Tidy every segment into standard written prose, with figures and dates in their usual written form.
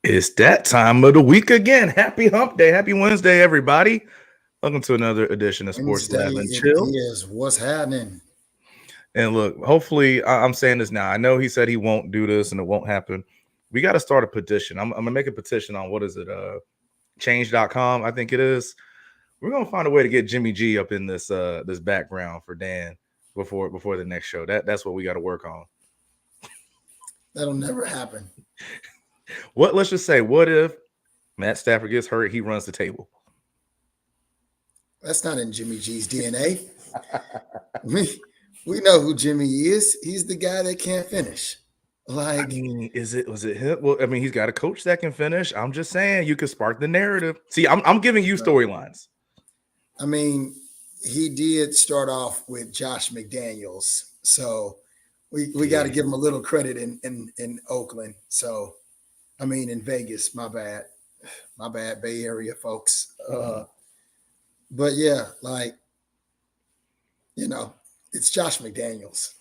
It's that time of the week again. Happy hump day. Happy Wednesday, everybody. Welcome to another edition of Sports Wednesday Lab and it Chill. is. What's happening? And look, hopefully, I'm saying this now. I know he said he won't do this and it won't happen. We got to start a petition. I'm going to make a petition on what is it? Change.com, I think it is. We're going to find a way to get Jimmy G up in this this background for Dan before the next show. That's what we got to work on. That'll never happen. Let's just say, what if Matt Stafford gets hurt, he runs the table? That's not in Jimmy G's DNA. we know who Jimmy is. He's the guy that can't finish. Like, I mean, was it him? Well, I mean, he's got a coach that can finish. I'm just saying you could spark the narrative. See, I'm giving you storylines. I mean, he did start off with Josh McDaniels. So we got to give him a little credit in Oakland. So I mean, in Vegas, my bad, Bay Area folks. But yeah, like, it's Josh McDaniels.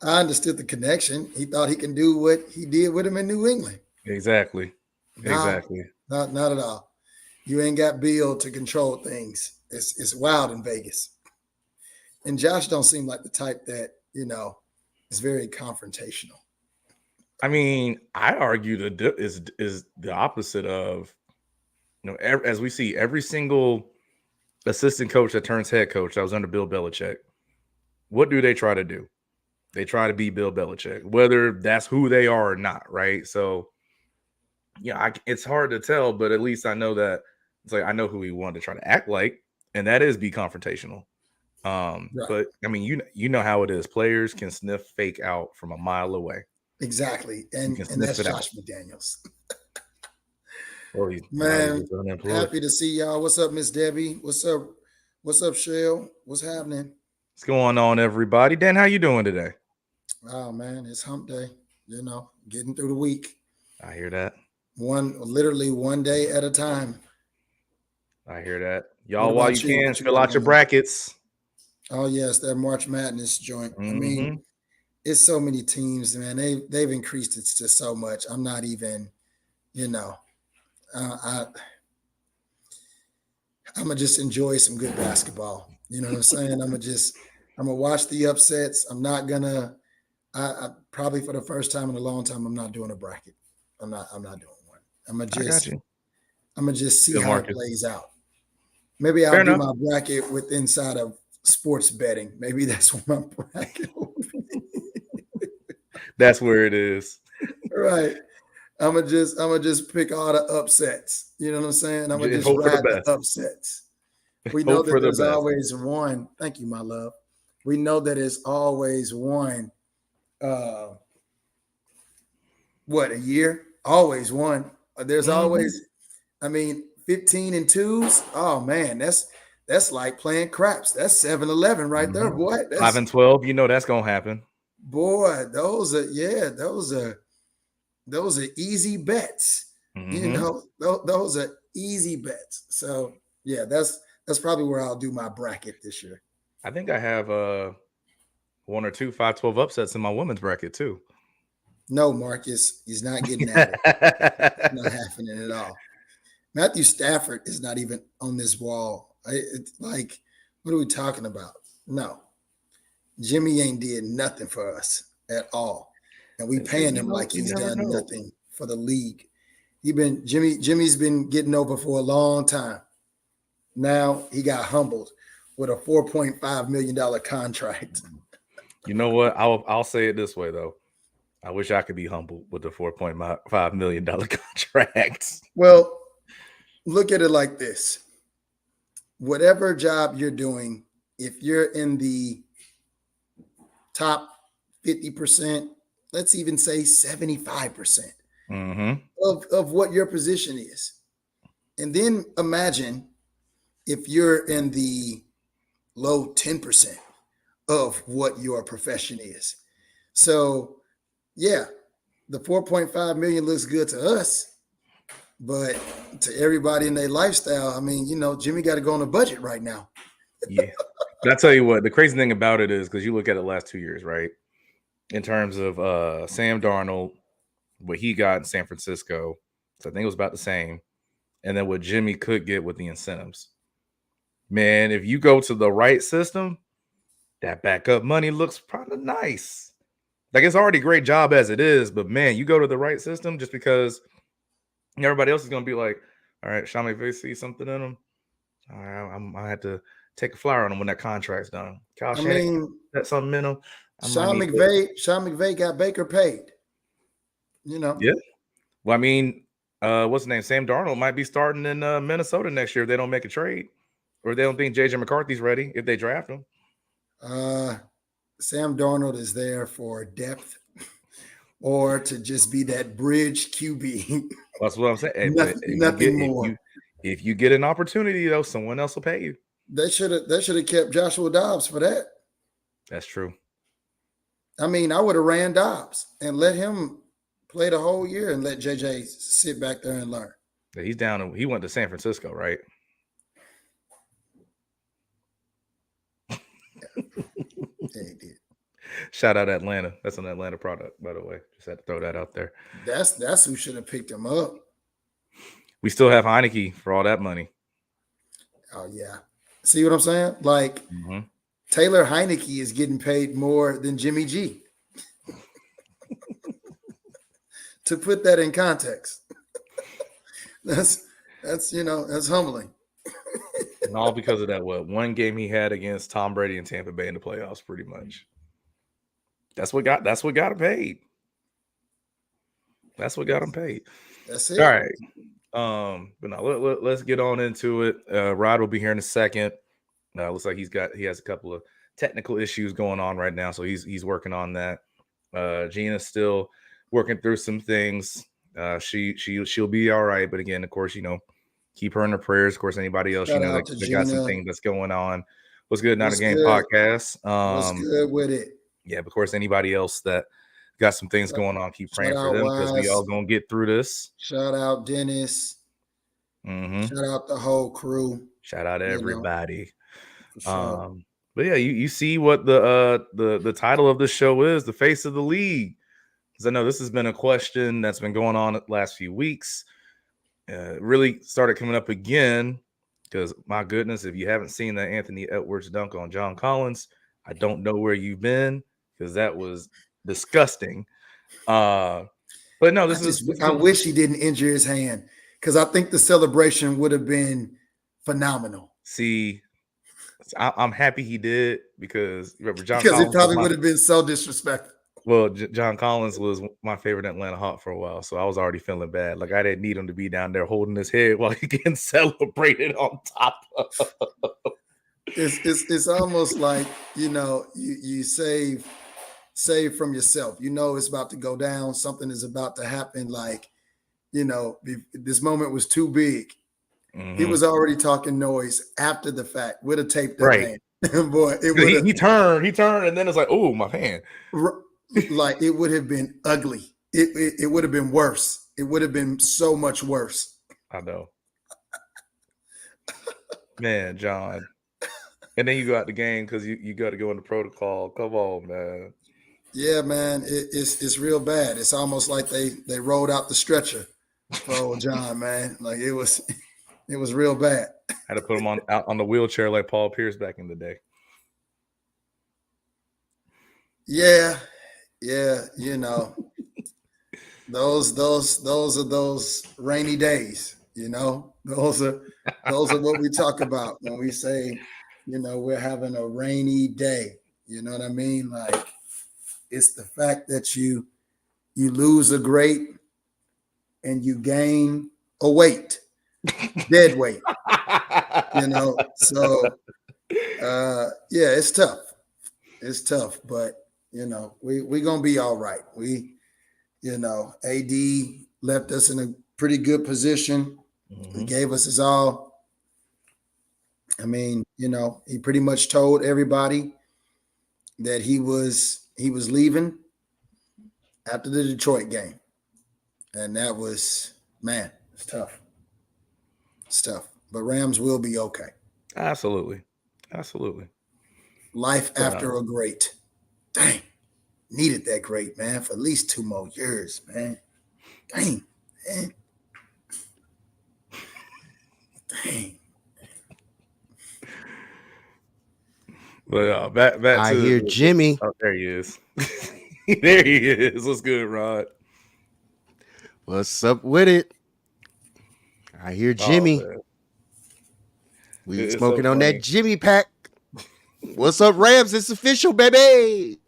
I understood the connection. He thought he can do what he did with him in New England. Exactly. Not at all. You ain't got Bill to control things. It's wild in Vegas. And Josh don't seem like the type that, is very confrontational. I mean, I argue that is the opposite of, as we see every single assistant coach that turns head coach that was under Bill Belichick. What do they try to do? They try to be Bill Belichick, whether that's who they are or not, right? So, it's hard to tell, but at least I know that it's like I know who he wanted to try to act like, and that is be confrontational. Right. But I mean, you know how it is. Players can sniff fake out from a mile away. Exactly, and that's Josh McDaniels. Oh, man, happy to see y'all. What's up, Miss Debbie? What's up, Shell? What's happening? What's going on, everybody? Dan, how you doing today? Oh man, it's hump day. Getting through the week. I hear that. Literally one day at a time. I hear that. Y'all, while you can, fill out your brackets. Oh yes, that March Madness joint. Mm-hmm. I mean, it's so many teams, man. They've increased it to so much. I'm not even, I'm gonna just enjoy some good basketball. You know what I'm saying? I'm gonna watch the upsets. I'm not gonna. I probably for the first time in a long time, I'm not doing a bracket. I'm not doing one. I'm gonna just see how it plays out. Maybe I'll do my bracket with inside of sports betting. Maybe that's what my bracket will be. That's where it is. Right. I'm gonna just pick all the upsets. You know what I'm saying? I'm gonna just ride the upsets. We know that there's always one. Thank you, my love. We know that there's always one. A year? Always one. There's always. I mean, 15 and 2s. Oh man, that's like playing craps. That's 7-11 right there, boy. That's 5 and 12. You know that's gonna happen. Boy, those are easy bets. Those are easy bets. So yeah, that's probably where I'll do my bracket this year. I think I have 1 or 2 5-12 upsets in my women's bracket too. No, Marcus, he's not getting at it. It's not happening at all. Matthew Stafford is not even on this wall. It's like, what are we talking about? No. Jimmy ain't did nothing for us at all. And we paying him like he's done nothing for the league. Jimmy's been getting over for a long time. Now he got humbled with a $4.5 million contract. You know what? I'll say it this way though. I wish I could be humbled with the $4.5 million contract. Well, look at it like this. Whatever job you're doing, if you're in the top 50%, let's even say 75% of what your position is. And then imagine if you're in the low 10% of what your profession is. So yeah, the 4.5 million looks good to us, but to everybody in their lifestyle, I mean, Jimmy got to go on a budget right now. Yeah. But I tell you what, the crazy thing about it is because you look at the last 2 years, right? In terms of Sam Darnold, what he got in San Francisco. So I think it was about the same. And then what Jimmy could get with the incentives. Man, if you go to the right system, that backup money looks probably nice. Like it's already a great job as it is, but man, you go to the right system just because everybody else is gonna be like, all right, Sean McVay sees something in him. All right, I had to take a flyer on him when that contract's done. Kyle I Shanahan, mean, that's something in him. Sean McVay got Baker paid. You know. Yeah. Well, I mean, what's his name? Sam Darnold might be starting in Minnesota next year if they don't make a trade, or they don't think JJ McCarthy's ready if they draft him. Sam Darnold is there for depth or to just be that bridge QB. That's what I'm saying. Nothing more. If you get an opportunity, though, someone else will pay you. They should have kept Joshua Dobbs for that. That's true. I mean, I would have ran Dobbs and let him play the whole year and let JJ sit back there and learn. Yeah, he's down. He went to San Francisco, right? Yeah, he did. Shout out Atlanta. That's an Atlanta product, by the way. Just had to throw that out there. That's who should have picked him up. We still have Heineke for all that money. Oh yeah. See what I'm saying? Like Taylor Heineke is getting paid more than Jimmy G. To put that in context. That's humbling. And all because of that one game he had against Tom Brady and Tampa Bay in the playoffs, pretty much. That's what got him paid. That's what got him paid. That's it. All right. But now let's get on into it. Rod will be here in a second. Looks like he has a couple of technical issues going on right now, so he's working on that. Gina's still working through some things. She'll be all right, but again, of course, keep her in her prayers. Of course, anybody else Shout that got some things that's going on. What's good? Not a game good? podcast. What's good with it? Yeah, but of course, anybody else that got some things going on, keep praying for them because we all gonna get through this. Shout out Dennis. Shout out the whole crew. Shout out everybody. Sure. But yeah, you see what the title of this show is, the face of the league. Because I know this has been a question that's been going on the last few weeks. Really started coming up again because my goodness, if you haven't seen that Anthony Edwards dunk on John Collins, I don't know where you've been because that was disgusting. But no, I wish he didn't injure his hand because I think the celebration would have been phenomenal. See, I'm happy he did because John Collins it probably would have been so disrespectful. Well, John Collins was my favorite Atlanta Hawk for a while, so I was already feeling bad. Like I didn't need him to be down there holding his head while he getting celebrated on top of. It's almost like you save from yourself. It's about to go down. Something is about to happen. Like this moment was too big. He was already talking noise after the fact with a tape that hand. Boy, he turned, and then it's like, oh, my hand. Like it would have been ugly. It would have been worse. It would have been so much worse. I know. Man, John. And then you go out the game because you got to go into protocol. Come on, man. Yeah, man. It's real bad. It's almost like they rolled out the stretcher for old John, man. Like it was real bad. Had to put him out on the wheelchair like Paul Pierce back in the day. Yeah. Those are those rainy days. Those are what we talk about when we say, we're having a rainy day. You know what I mean? Like it's the fact that you lose a great and you gain a weight. Dead weight, So, it's tough. It's tough, but we gonna be all right. AD left us in a pretty good position. He gave us his all. I mean, he pretty much told everybody that he was leaving after the Detroit game, and that was, man, it's tough. Stuff, but Rams will be okay. Absolutely. Life after a great. Dang, needed that great, man, for at least 2 more years, man. Dang. Man. Dang. But back I to hear Jimmy. Oh, there he is. There he is. What's good, Rod? What's up with it? I hear Jimmy. man. We It's smoking so on funny. that Jimmy pack. What's up, Rams? It's official, baby.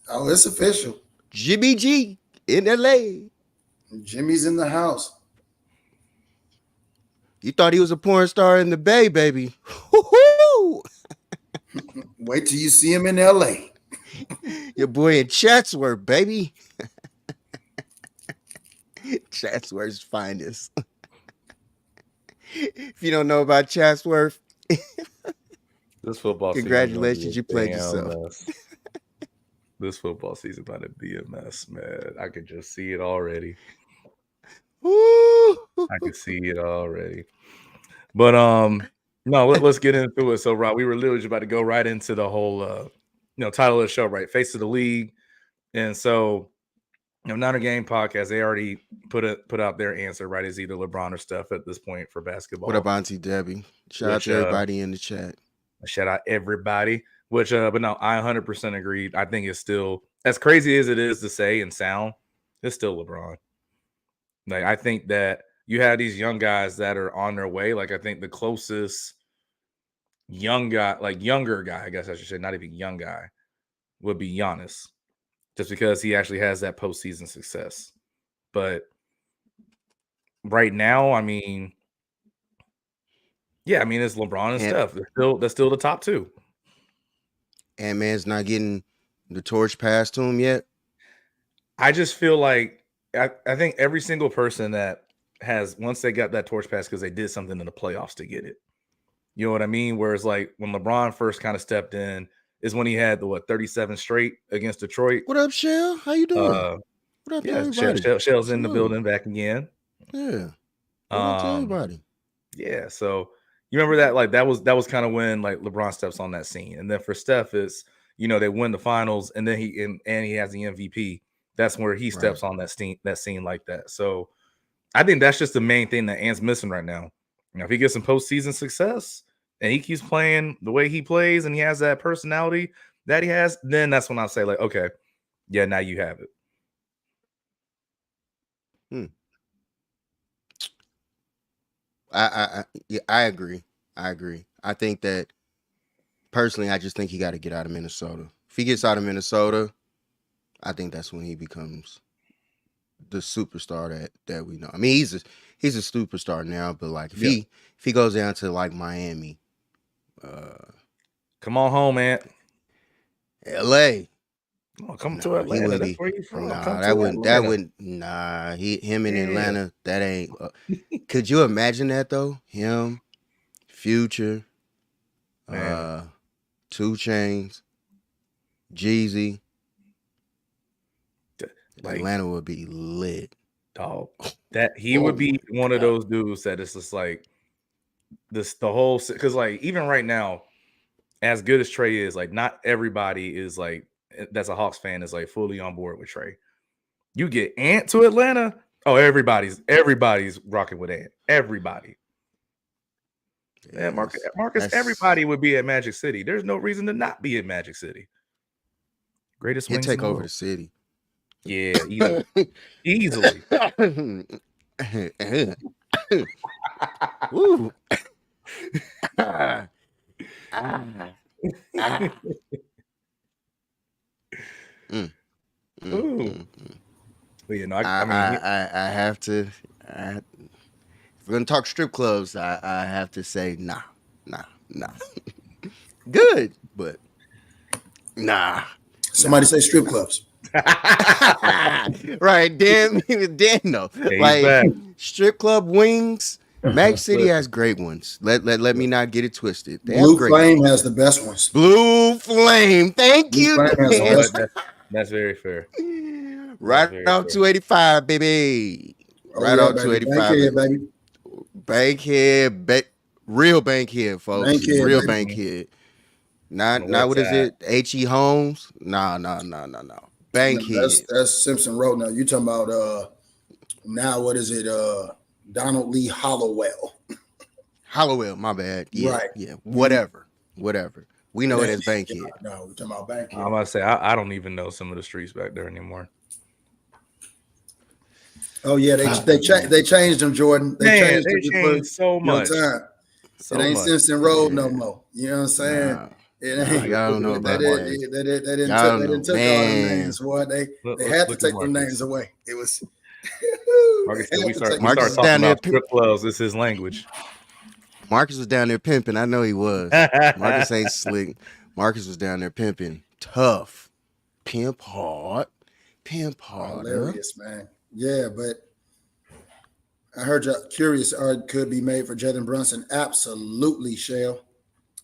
Oh, it's official. Jimmy G in LA. Jimmy's in the house. You thought he was a porn star in the Bay, baby. Woo-hoo! Wait till you see him in LA. Your boy in Chatsworth, baby. Chatsworth's finest. If you don't know about Chatsworth, This football congratulations, season you played damn yourself. mess. This football season about to be a mess, man. I could just see it already. Woo! I can see it already. But no, let's get into it. So, Rob, we were literally just about to go right into the whole title of the show, right? Face of the league. And so, Not a Game podcast, they already put out their answer, right? It's either LeBron or Steph at this point for basketball. What up, Auntie Debbie? Shout out to everybody in the chat. Shout out everybody. But no, I 100% agreed. I think it's still, as crazy as it is to say and sound, it's still LeBron. Like, I think that you have these young guys that are on their way. Like, I think the closest younger guy, I guess I should say, not even young guy, would be Giannis, just because he actually has that postseason success. But right now, I mean, it's LeBron and Steph. They're still the top two. Ant-Man's not getting the torch passed to him yet. I just feel like I think every single person that has, once they got that torch passed because they did something in the playoffs to get it. You know what I mean? Whereas like when LeBron first kind of stepped in is when he had the 37 straight against Detroit. What up, Shell? How you doing? What up to everybody? Shell's in the building back again. Yeah. What up to everybody? Yeah. So you remember that? Like that was kind of when like LeBron steps on that scene. And then for Steph is, they win the finals and then he has the MVP. That's where he steps on that scene like that. So I think that's just the main thing that Ant's missing right now. If he gets some postseason success and he keeps playing the way he plays and he has that personality that he has, then that's when I say like, okay, yeah, now you have it. I agree. I think that personally, I just think he got to get out of Minnesota. If he gets out of Minnesota, I think that's when he becomes the superstar that we know. I mean, he's a superstar now, but like if he goes down to like Miami, come on home, man. LA. Oh, come to Atlanta. That's where you from. Him in Atlanta, that ain't. Could you imagine that though? Him, Future, 2 Chainz, Jeezy. Like, Atlanta would be lit. Dog. That he would be one of those dudes that it's just like this, the whole, because like even right now, as good as Trey is, like not everybody is like that's a Hawks fan is like fully on board with Trey. You get Ant to Atlanta, oh, everybody's rocking with Ant. Everybody. Yeah, Marcus, everybody would be at Magic City. There's no reason to not be at Magic City. Greatest He'll wings take in the over world. the city. Yeah, easily. Woo. But I have to. If we're gonna talk strip clubs, I have to say nah. Good, but nah. Somebody say strip clubs. Right, Dan no. Like strip club wings. Magic City has great ones. Let me not get it twisted. Blue Flame has the best ones. Blue Flame. Thank you. That's very fair. Right off 285, baby. Right off 285. Bankhead, real Bankhead, folks. Real Bankhead. Not what is it? H.E. Holmes? No. Bankhead. That's Simpson Road. Now you talking about Now what is it? Donald Lee Hollowell. Hollowell, my bad. Yeah, Right. yeah. Whatever. We know it as Yeah, Bankhead. no, we're talking about Bankhead. I'm about to say I don't even know some of the streets back there anymore. Oh yeah, they changed them, Jordan. Man, changed they them changed so your much. time. So it ain't much. Simpson Road no Yeah. more. You know what I'm saying? Nah, It nah, ain't. y'all don't know about They that. didn't Y'all took don't know, all them man. names, boy. They Look had to at take them Marcus. names away. It was. Marcus They said had we to start take Marcus them is talking down there about strip clubs. This is his language. Marcus was down there pimping. I know he was. Marcus ain't slick. Marcus was down there pimping. Tough. Pimp hard. Pimp hard. Hilarious, man. Yeah, but I heard you curious art could be made for Jalen Brunson. Absolutely, Shell.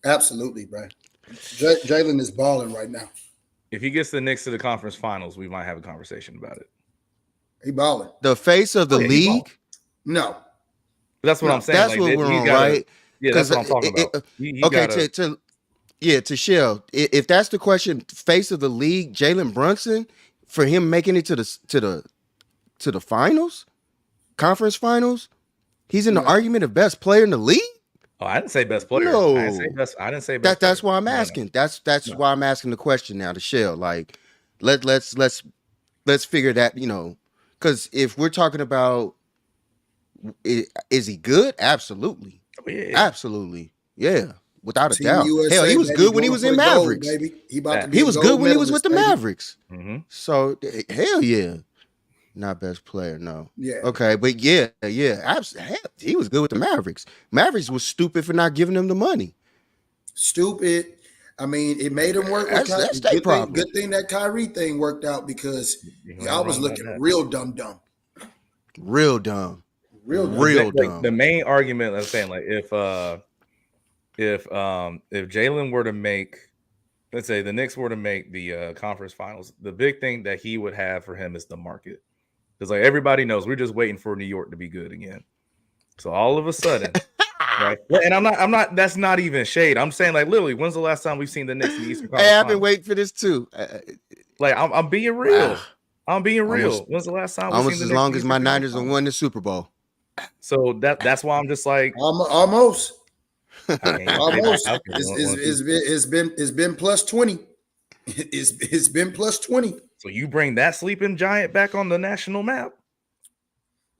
Absolutely, bro. Jalen is balling right now. If he gets the Knicks to the conference finals, we might have a conversation about it. He balling. The face of the Oh, yeah, he league. No. That's what No, I'm saying. That's like, what he we're on, gotta- right? Yeah, that's what I'm 'Cause talking about. He Okay, gotta, to Shell. If that's the question, face of the league, Jalen Brunson, for him making it to the finals, conference finals, he's in the Yeah. argument of best player in the league. oh, I didn't say best player. No. I didn't say best. That's player. why I'm No, no. asking. That's No. why I'm asking the question now to Shell. Like, let's figure that, because if we're talking about is he good? Absolutely. Oh, yeah. Absolutely. Yeah. Without a Team doubt. USA, Hell, he was baby, good when he going was for in the gold, Mavericks. baby. He about to be He a was gold good when he was medalist, with the baby. Mavericks. Mhm. So hell yeah. Not best player, no. Yeah. Okay, but yeah. Hell, he was good with the Mavericks. Mavericks was stupid for not giving him the money. Stupid. I mean, it made him work. With That's their problem. Good thing that Kyrie thing worked out because You ain't y'all was wrong about looking that. real dumb. Real dumb. Real dumb. Real Like, dumb. the main argument I'm saying, like, if Jalen were to make, let's say the Knicks were to make the conference finals, the big thing that he would have for him is the market. Because like everybody knows, we're just waiting for New York to be good again. So all of a sudden, right? And I'm not. That's not even shade. I'm saying, like, literally, when's the last time we've seen the Knicks in the Eastern Conference Hey, I've been Finals? waiting for this too. Like, I'm being real. Wow. I'm being real. Almost- When's the last time we've Almost seen the as Knicks long in the as my Eastern Niners Conference have won the Super Bowl. Finals? So that's why I'm just like, Almost. I mean, Almost. okay, It's been plus 20. It's been plus 20. so you bring that sleeping giant back on the national map?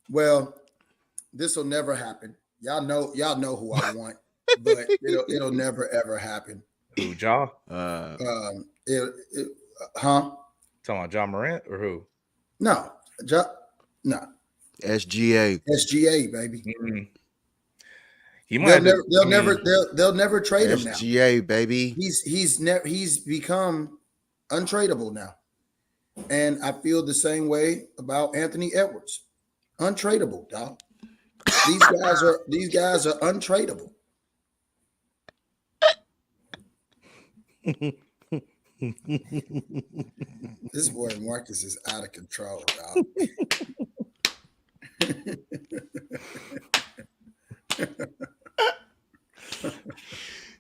Well, this will never happen. Y'all know who I want, but it'll never ever happen. Who, Ja? Huh? Talking about Ja Morant or who? No. No. SGA. SGA, baby. Mm-mm. He might They'll never trade him now. SGA, baby. He's become untradeable now. And I feel the same way about Anthony Edwards. Untradeable, dog. These guys are untradeable. This boy Marcus is out of control, dog.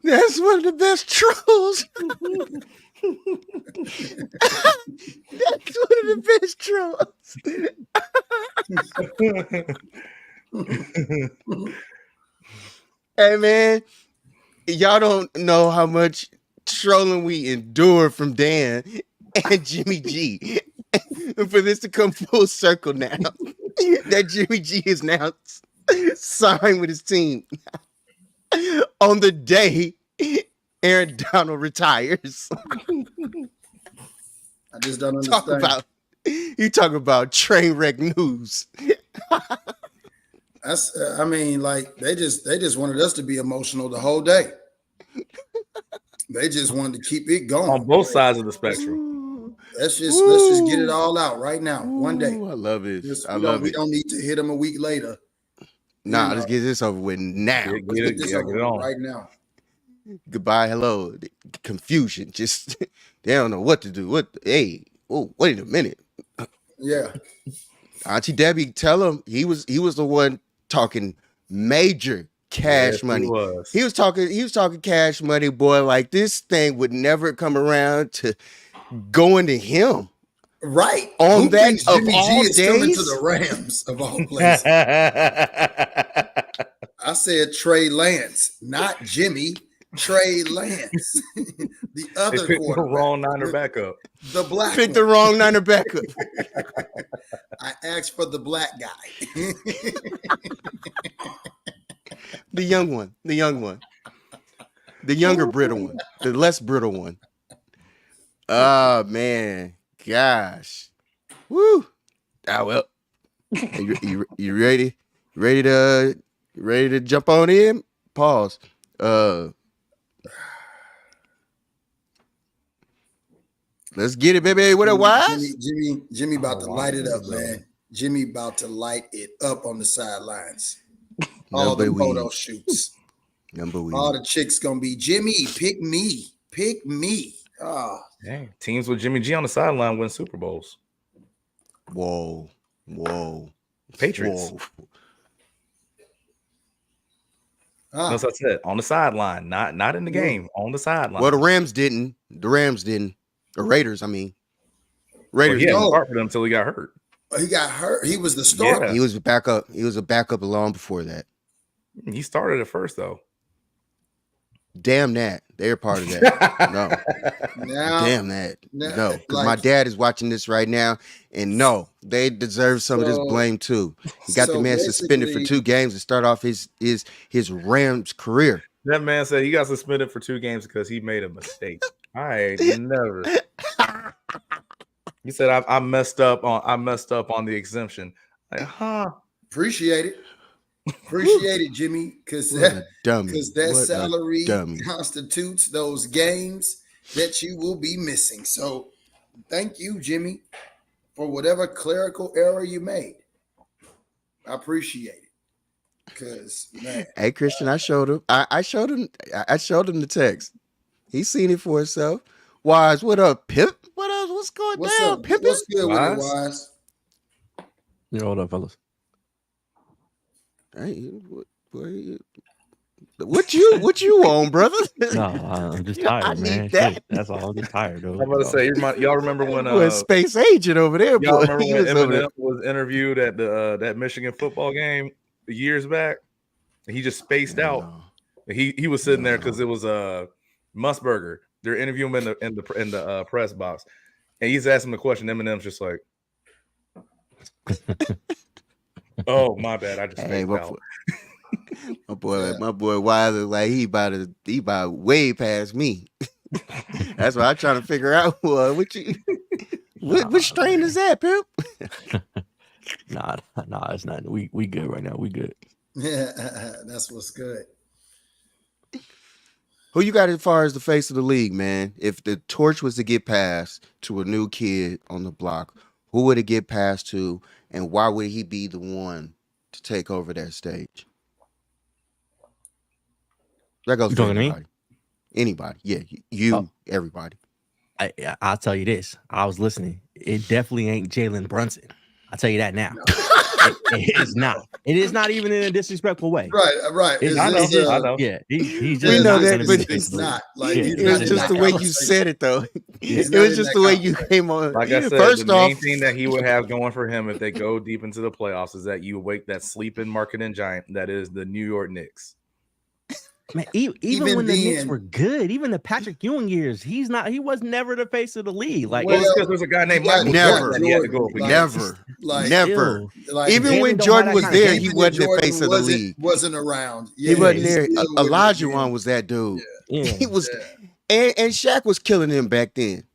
That's one of the best trolls. That's one of the best trolls. Hey man, y'all don't know how much trolling we endure from Dan and Jimmy G. And for this to come full circle now, that Jimmy G is now signed with his team on the day Aaron Donald retires. I just don't understand. You talk about train wreck news. That's I mean, like they just wanted us to be emotional the whole day. They just wanted to keep it going on both sides of the spectrum. Let's just get it all out right now, one day. I love it. We don't need to hit them a week later. Nah, let's get this over with now. Get it on right now. Goodbye, hello. Confusion. Just they don't know what to do. Wait a minute. Yeah. Auntie Debbie, tell him he was the one talking major cash money. He was talking cash money, boy. Like this thing would never come around to going to him. Right. On Who that thinks of Jimmy G all is coming to days? the Rams of all places? I said Trey Lance, not Jimmy. Trey Lance, the They other picked the quarterback, wrong Niner backup. the black Picked the one. wrong Niner backup. I asked for the black guy. The young one. The young one. The younger brittle one. The less brittle one. Oh man. Gosh. Woo. Ah well. You ready? Ready to jump on in? Pause. Let's get it, baby. What up, Wise? Jimmy about to Oh, light it Wise up, is man. Jimmy about to light it up on the sidelines. Number All the weed. photo shoots. Number weed. All the chicks gonna be Jimmy. Pick me. Pick me. Oh, Dang. Teams with Jimmy G on the sideline win Super Bowls. Whoa. Patriots. Whoa. That's what I said. On the sideline, not in the Yeah. game. On the sideline. Well, the Rams didn't. The Raiders, I mean. Well, Raiders he hadn't No. start for them until he got hurt. he got hurt. He was the starter. Yeah. He was a backup. He was a backup long before that. He started at first though. Damn that. They're part of that. No. Now, Damn that. now, No. Because my like- dad is watching this right now. And no, they deserve some of this So- blame too. He got the so man suspended for basically- 2 games to start off his Rams career. That man said he got suspended for 2 games because he made a mistake. I never. He said I messed up on the exemption. Like, huh? Appreciate it. Appreciate it, Jimmy, because What a dummy. that What a salary dummy. constitutes those games that you will be missing. So thank you, Jimmy, for whatever clerical error you made. I appreciate it. Because man, Hey Christian, I showed him. I showed him the text. He's seen it for himself. Wise, what up, Pimp? What else? What's going what's down, up? Pimp? What's good with it, Wise? Wise? Yeah, hold up, fellas. Hey, what you on, brother? No, I'm just I tired, need man. that. Shit, that's all. I'm just tired, though. I'm about to say, y'all remember when Boy, space agent over there, y'all boy. remember He when was over there. Eminem was interviewed at the that Michigan football game years back? He just spaced out. No. He was sitting there because it was Musburger. They're interviewing him in the press box, and he's asking the question. Eminem's just like, "Oh, my bad, I just Hey, spaced my out." my boy Wise is like he about way past me. That's what I'm trying to figure out. What strain is that, Pimp? Nah, it's not. We good right now. We good. Yeah, that's what's good. Who you got as far as the face of the league, man? If the torch was to get passed to a new kid on the block, who would it get passed to, and why would he be the one to take over that stage? That goes You for talking to me? anybody. Anybody, yeah, you, Oh. everybody. I'll tell you this. I was listening. It definitely ain't Jalen Brunson. I'll tell you that now. It's not. It is not even in a disrespectful way. Right. It's, I know, it's just, I know. Yeah, he's We just know not that, gonna be but the face It's of the not like Yeah, he's It not was in just that the way you conversation. said it, though. He's It not was in just that the way you conversation. came on. Like I said, First the off, main thing that he would have going for him if they go deep into the playoffs is that you wake that sleeping marketing giant that is the New York Knicks. Man, even Even when the Knicks then- were good, even the Patrick Ewing years, he was never the face of the league. Like, Well, Well, it's because there's a guy named you got Michael Never. Jordan that he had to go up Like, against. never, Like, never. ew. like Even Jalen when don't Jordan have was that kind of there, game. he even wasn't the Jordan face of the league. wasn't around. He wasn't he there. still wouldn't have Elijah been. one was that dude. Yeah. He was, Yeah. and Shaq was killing him back then.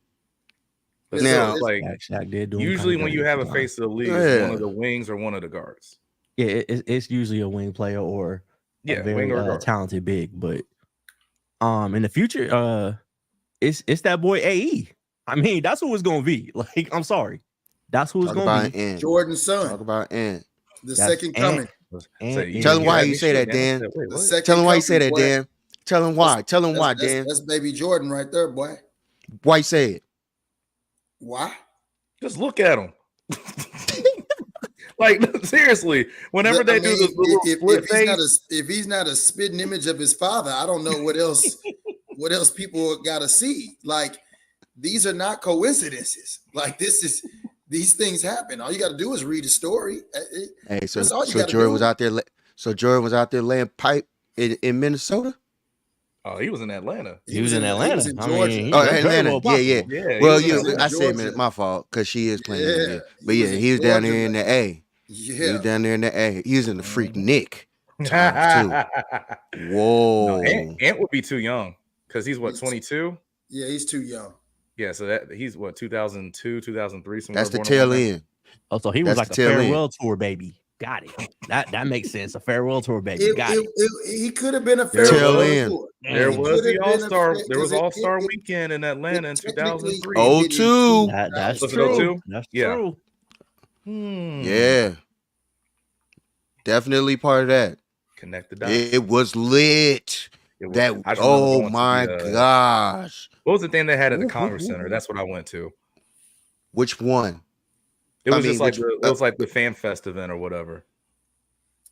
But Now- so, like Shaq did do him usually kinda when you dirty have a sometimes. face of the league, it's one Yeah. of the wings or one of the guards. Yeah, it's usually a wing player or Yeah, a very wing or guard. talented big. But in the future, it's that boy AE. I mean, that's who it's gonna be. Like, I'm sorry, that's who it's Talk gonna about be. Ant. Jordan's Talk son, about Ant. the That's second coming. And Say, Tell him why had you me say that, shook, man. I Dan. said, Wait, The what? second Tell him why you coming, say that, boy. Dan. Tell him why. Tell him why, That's, Dan. that's baby Jordan right there, boy. Why you say it? Why? Just look at him. Like seriously, whenever they do this little split face, if he's not a spitting image of his father, I don't know what else people got to see. Like these are not coincidences. Like these things happen. All you got to do is read the story. Hey, so That's all you so gotta Jordan do. was out there. So Jordan was out there laying pipe in Minnesota. Oh, he was in Atlanta. He was in Atlanta. He was in I mean, Georgia. he- Oh, that's very Atlanta. well Yeah. possible. Yeah. Well, he was in I Atlanta. said Georgia. my fault because she is playing. Yeah, Yeah. But he yeah, was in he was down Georgia, there in the A. He Yeah. was down there in the A. He was in the freak Mhm. Nick times too. Whoa. No, Ant would be too young because he's what, He's- 22? Yeah, he's too young. Yeah, so that he's what, 2002, 2003, somewhere. That's the born tail around there. end. Oh, so he was That's like the a tail end. farewell tour baby. Got it. That makes sense. A farewell tour baby. Got it. He could have been a There farewell was- tour. There Dang. was Could've the been a All-Star. fa- There was 'cause it- All-Star it- weekend in Atlanta in technically 2003. Oh, ended in 02. That's Was it true. 02? That's Yeah. true. Yeah. Definitely part of that. Connect the dots. It was lit. It was- That I just remember oh going to my the, gosh. what was the thing they had at the Ooh, Congress ooh, Center? ooh. That's what I went to. Which one? It I was mean, just like which- it was like the Fan Fest event or whatever.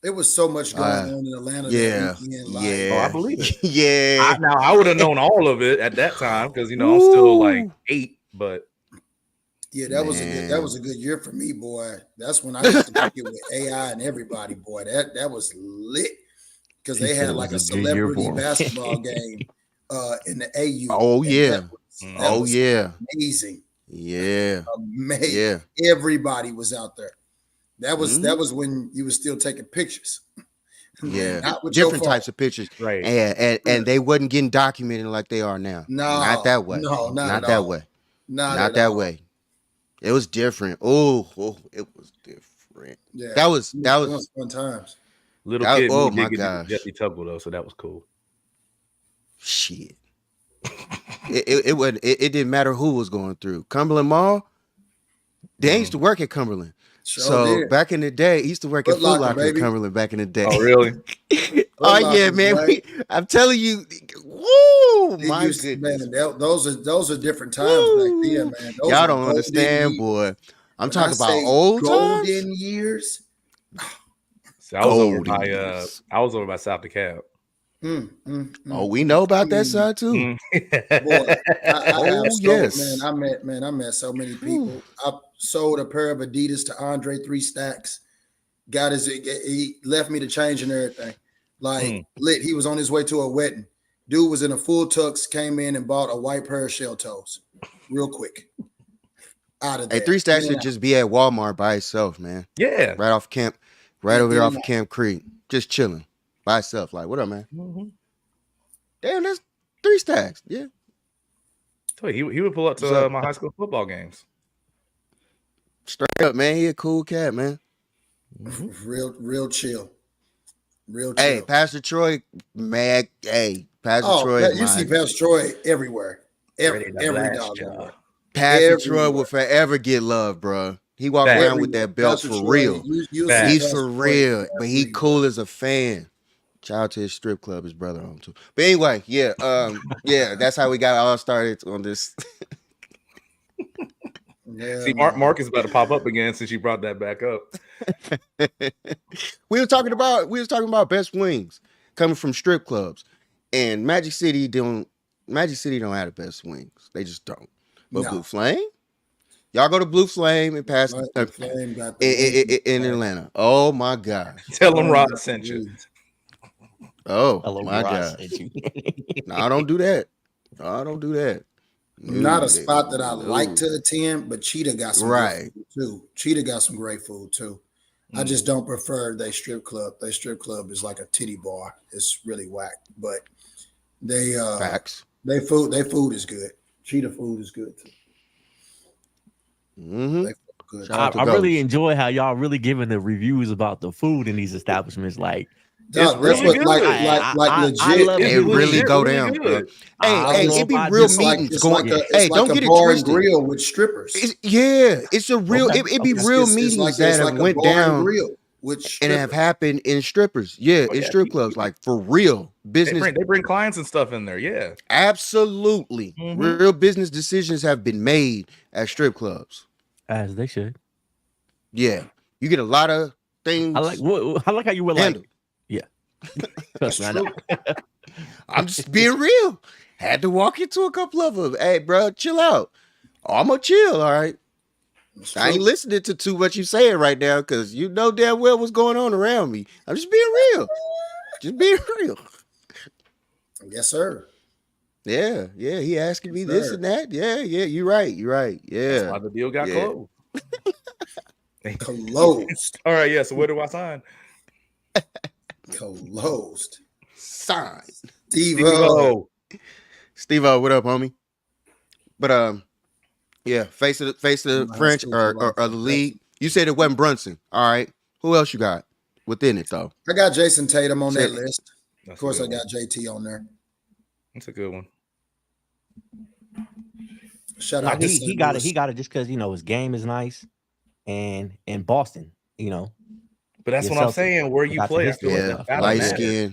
It was so much going on in Atlanta. Yeah. That weekend, like, Yeah. Oh, I believe it. Yeah. Now I would have known all of it at that time because I'm still like Woo. 8, but Yeah, that was Man. a good year for me, boy. That's when I got to kick it with AI and everybody, boy. That was lit because He they said had it like a was a good year celebrity for him. basketball game in the AU. Oh, And yeah. that Oh was yeah. amazing. Yeah. Amazing. Yeah. Everybody was out there. That was when you was still taking pictures. Yeah. Not with your Different phone. types of pictures. right. And they wasn't getting documented like they are now. No, Not that way. no, not Not at that all. way. Not Not at that all. way. It was different. Oh, it was different. Yeah, That was fun times. Little That- kid, oh me my did get gosh. Jeffy Tuggle though, so that was cool. shit. It didn't matter who was going through. Cumberland Mall. They used to work at Cumberland. Sure So did. back in the day, he used to work at Foot Foot Locker, Locker in baby. Cumberland back in the day. Oh, really? Oh yeah, Locker, man. right? I'm telling you, woo, It my used to- goodness. man, those are different times back then, man. Those Y'all are don't golden understand, years. boy. I'm When talking I about say old times. golden years. So I was over Golden by years. South DeKalb. Oh, we know about that side too. Mm. Boy, I Oh, have yes. I met so many people. I sold a pair of Adidas to Andre 3 Stacks. He left me to change and everything. Like lit, he was on his way to a wedding. Dude was in a full tux, came in and bought a white pair of shell toes, real quick. Out of there. Hey, 3 Stacks Yeah. should just be at Walmart by itself, man. Yeah. Right off camp, right over there off Yeah. of Camp Creek, just chilling by itself. Like, what up, man? Mhm. Damn, that's 3 Stacks. Yeah. So he would pull up What's to up? my high school football games. Straight up, man. He a cool cat, man. Real chill. Real chill. Hey, Pastor Troy, man. Hey, Pastor Troy. You see Pastor Troy everywhere. Every Ready to blast dog. ya. Pastor Troy everywhere. will forever get love, bro. He walk Facts. around with that belt Pastor for Troy, real. you'll Facts. see He's Pastor for Troy real, but he everywhere. cool as a fan. Shout out to his strip club, his brother on too. But anyway, yeah, yeah, that's how we got all started on this. Yeah, See, man. Mark is about to pop up again since you brought that back up. we was talking about best wings coming from strip clubs, and Magic City don't have the best wings. They just don't. But No. Blue Flame, y'all go to Blue Flame and pass Right, the Flame got the in Atlanta. Oh my gosh. Tell him Rod sent you. Oh Hello, my Ross. gosh. No, I don't do that. No, I don't do that. Not No, a spot that I no. like to attend, but Cheetah got some Right. great food too. Cheetah got some great food too. I just don't prefer their strip club. Their strip club is like a titty bar. It's really whack. But they Facts. their food is good. Cheetah food is good too. Mm-hmm. They food good. Shout out to I really Ghost. enjoy how y'all really giving the reviews about the food in these establishments. Like, Dog, It's that's really what good. like I legit. love It It's really legit go really down, good. bro. I Hey, don't know it be if I real do. meetings It's going. like a, Hey, it's don't like get a it bar and twisted. grill with strippers. It's a real. Okay, It be okay. real It's meetings like, that it's have like a went bar and down grill with and strippers. have happened in strippers. Yeah, Oh, in yeah. strip clubs, like for real They business. bring clients and stuff in there. Yeah. Absolutely, Mhm. real business decisions have been made at strip clubs. as they should. Yeah, you get a lot of things. I like how you were like, handled. yeah. Trust me, I know. I'm just being real. Had to walk into a couple of them. Hey, bro, chill out. Oh, I'm gonna chill, all right. It's I ain't true. listening to too much you saying right now because you know damn well what's going on around me. I'm just being real. Just being real. Yes, sir. Yeah, he asking me Yes, this sir. and that. Yeah, you're right. That's Yeah. why the deal got Yeah. closed. Closed. All right, yeah. So where do I sign? Closed. Sign. Steve-O. Steve-O, what up, homie? But yeah, face of the My French school or belongs the to league. You said it wasn't Brunson. All right. Who else you got within it though? I got Jason Tatum on Say- that list. That's Of course, a I good got JT on there. one. That's a good one. Shout Nah, out to he St. got it. Louis. He got it just because his game is nice, and in Boston, But that's Your what I'm Celtics saying. Where you got the play, I history feel like Yeah, stuff. that Light matters.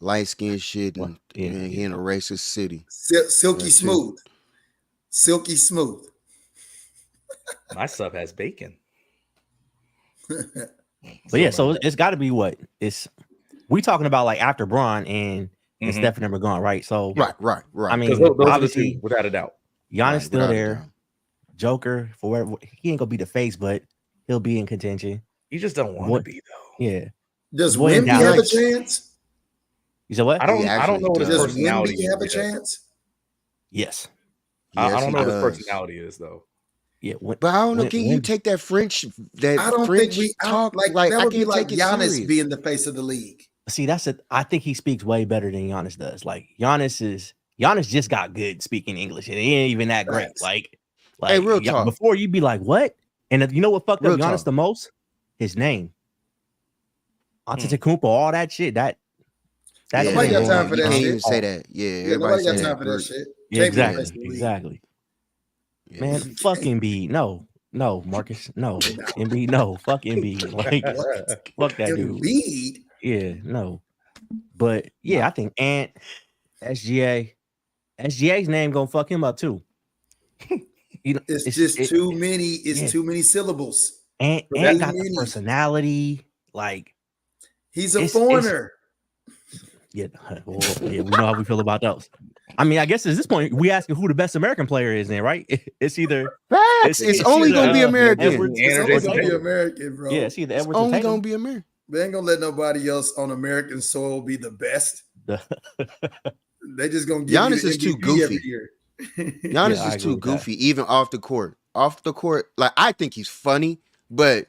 light skin shit, Well, and yeah, he in a racist city. Silky Yeah, too. smooth. Silky smooth. My stuff has bacon. But yeah, so it's got to be what we talking about, like after Bron and Mhm. Steph and them are gone, right? So Right. I mean, Because those are the obviously two, without a doubt. Giannis Right, still without a there. doubt. Joker, for whatever, he ain't gonna be the face, but he'll be in contention. You just don't want What- to be though. Yeah. Does Boy in Wemby have a Dallas. chance? You said what? I don't actually know what his does. Does personality Wemby have a is yet. chance? Yes. I Yes, don't he know what his does. personality is though. Yeah. But I don't know. Can you take that French? That I don't French think talk like like that I would be can't like take it Giannis serious. being the face of the league. See, that's it. I think he speaks way better than Giannis does. Like Giannis just got good speaking English, and he ain't even that great. Facts. Like Hey, real talk. before you'd be like, what? And you know what fucked Real up Giannis talk. the most? His name. Antetokounmpo, all that shit. That Nobody shit got ain't time going for you that can't shit. even say that. Yeah, Yeah, everybody nobody say got that. time for that shit. Yeah, Can't be the face exactly. of the league. Exactly. Yeah. Man, fuck Embiid. No, Marcus. No. Embiid, no. Fuck Embiid. Like, fuck that dude. Embiid. Yeah, no. But yeah, I think SGA's name gonna fuck him up too. It's just too many. It's yeah. too many syllables. and too got the many. personality. Like, He's a It's- foreigner. yeah, well, yeah, we know how we feel about those. I mean, I guess at this point we asking who the best American player is. Then, right? It's either Facts. It's it's only either, gonna be uh, American. Edwards- It's Or only Jason gonna be Tatum. American, bro. yeah, it's either It's Edwards or only Tatum. gonna be American. They ain't gonna let nobody else on American soil be the best. They just gonna give Giannis you the is too MVP every goofy. year. Giannis Yeah, I is agree too with that. goofy, even off the court. Off the court, like I think he's funny, but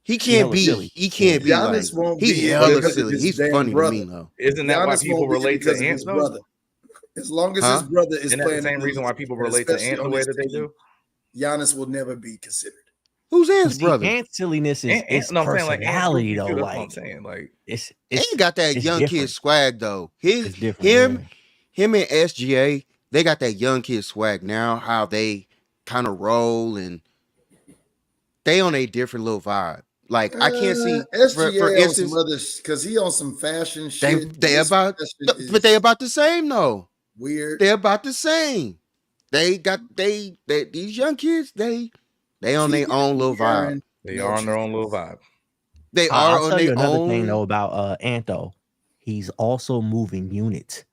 he can't hella be. silly. He can't be Giannis like won't he be hella because of silly. his He's damn funny brother. to me though. Isn't that why Giannis people won't be relate to because of Ant his though? brother. As long as Huh? his brother is Isn't that playing the same the reason why league, people and relate to especially Ant the on way this that they team, do? Giannis will never be considered. Who's Ant's See, brother? Ant silliness is Ant, no, I'm saying like Ant's personality goofy though. too, that's what I'm Like, saying. Like it's He got that it's young kid different. swag though. It's different. Him and SGA, they got that young kid swag now. How they kind of roll and they on a different little vibe. Like I can't see SGA for on instance, some other because he on some fashion shit. they His about, fashion but they is about the same though. weird. They're about the same. They got they these young kids. They on their own little vibe. Aaron, they no are on their own chance. little vibe. They are I'll on tell you their another own. thing though about Ant though. He's also moving units.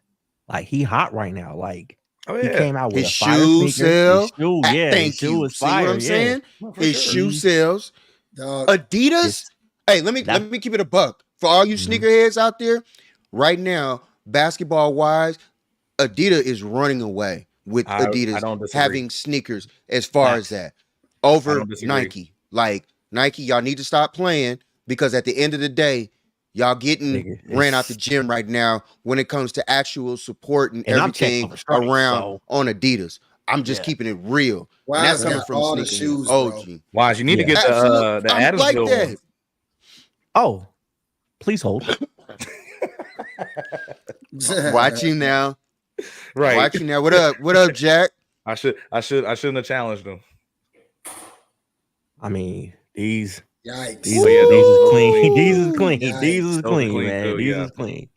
Like he hot right now. Like Oh he yeah. came out with His a fire shoe sneaker. sell. His shoe, yeah, his Thank shoe you. was See fire. what I'm yeah. saying? No, for His sure. shoe sales. Dog, Adidas. It's- Hey, let me keep it a buck for all you Mhm. sneakerheads out there. Right now, basketball wise, Adidas is running away with I Adidas don't disagree. having sneakers as far Facts. as that over don't disagree. Nike. Like Nike, y'all need to stop playing because at the end of the day, y'all getting Nigga, ran out the it's- gym right now when it comes to actual support and, And I'm checking everything for stripes, around so- on Adidas. I'm just Yeah. keeping it real. Wise And that's got coming from all the sneakerhead. shoes, bro. OG. Wise, you need to Yeah. get Absolutely. the I'm like Adamsville that. one. Oh, please hold. Watch you now. Right. Watch you now. What up? What up, Jack? I shouldn't have challenged them. I mean, these Yikes. these Oh, yeah, these those- is clean. These is clean. Yikes. These is Those are clean, clean man. too, These yeah. is clean.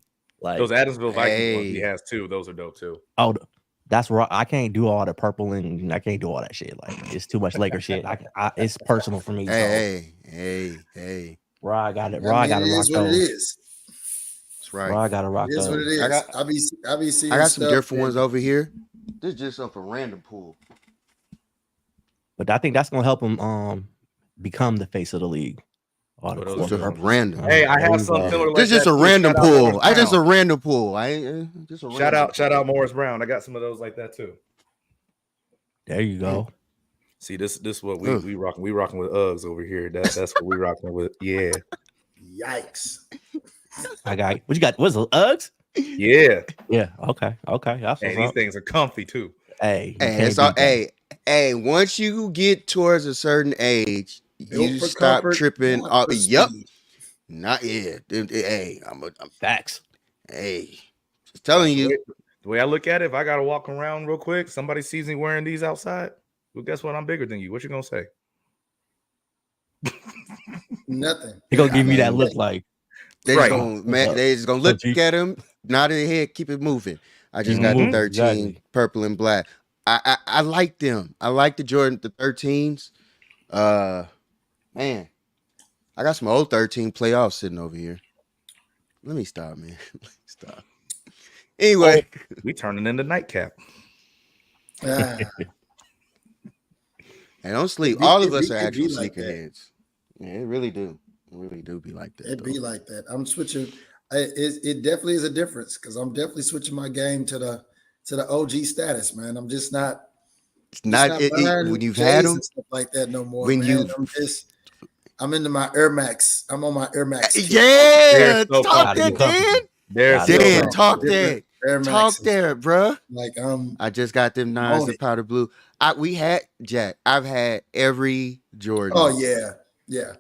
Like Those Adamsville Vikings ones he Hey. has too. Those are dope too. oh, that's right. I can't do all the purple and I can't do all that shit. Like it's too much Laker shit. It's personal for me. So Hey. Raw got it. I Raw mean, got to it rock is what it those. is. Right. Bro, I gotta rock It is what it those. is. I got- I be seeing. I got some stuff different that- ones over here. This is just off a random pool. But I think that's gonna help him become the face of the league. All the What else core is Just purpose. random. Hey, I There have you something go. similar like This is just that a too. random Shout out pool. Morris I just a Brown. random pool. Just a Shout random out, shout out Morris Brown. I got some of those like that too. There you go. See, this what Ugh. we rocking. We rocking with Uggs over here. That's what we rocking with. Yeah, Yikes! I got what you got. What's the Uggs? yeah. Yeah. Okay. That's And what's these up. things are comfy too. Hey, you Hey, can't it's all, beat that. hey, once you get towards a certain age, Built you for stop comfort, tripping. not for Yep. speed. Not yet. Hey, I'm Facts. hey, just telling you. The way I look at it, if I gotta walk around real quick, somebody sees me wearing these outside. Well, guess what? I'm bigger than you. What you gonna say? Nothing. He gonna give I you that mean, look like They Right. just gonna, man, they just gonna look G. at him, nod their head, keep it moving. I just Keep got the moving, 13 exactly. purple and black. I like them. I like the Jordan, the 13s. Man, I got some old 13 playoffs sitting over here. Let me stop, man. Let me stop. Anyway, We turning into nightcap. Ah, hey, don't sleep. It be- All it of us be- are it be actual like that. sneakerheads. Yeah, it really do. It really do be like that. it though. be like that. I'm switching. It definitely is a difference because I'm definitely switching my game to the OG status, man. I'm just not. It's just not buying when you've J's had them. and stuff like that no more. when man. you've- I'm into my Air Max. I'm on my Air Max. kick. Yeah, They're so talk Gotta that, be comfortable. Dan. There's Gotta be Dan, comfortable. talk Different that. Air Talk Maxes. there, bruh. Like I just got them nines, own the it. powder blue. We had Jack. I've had every Jordan. Oh yeah.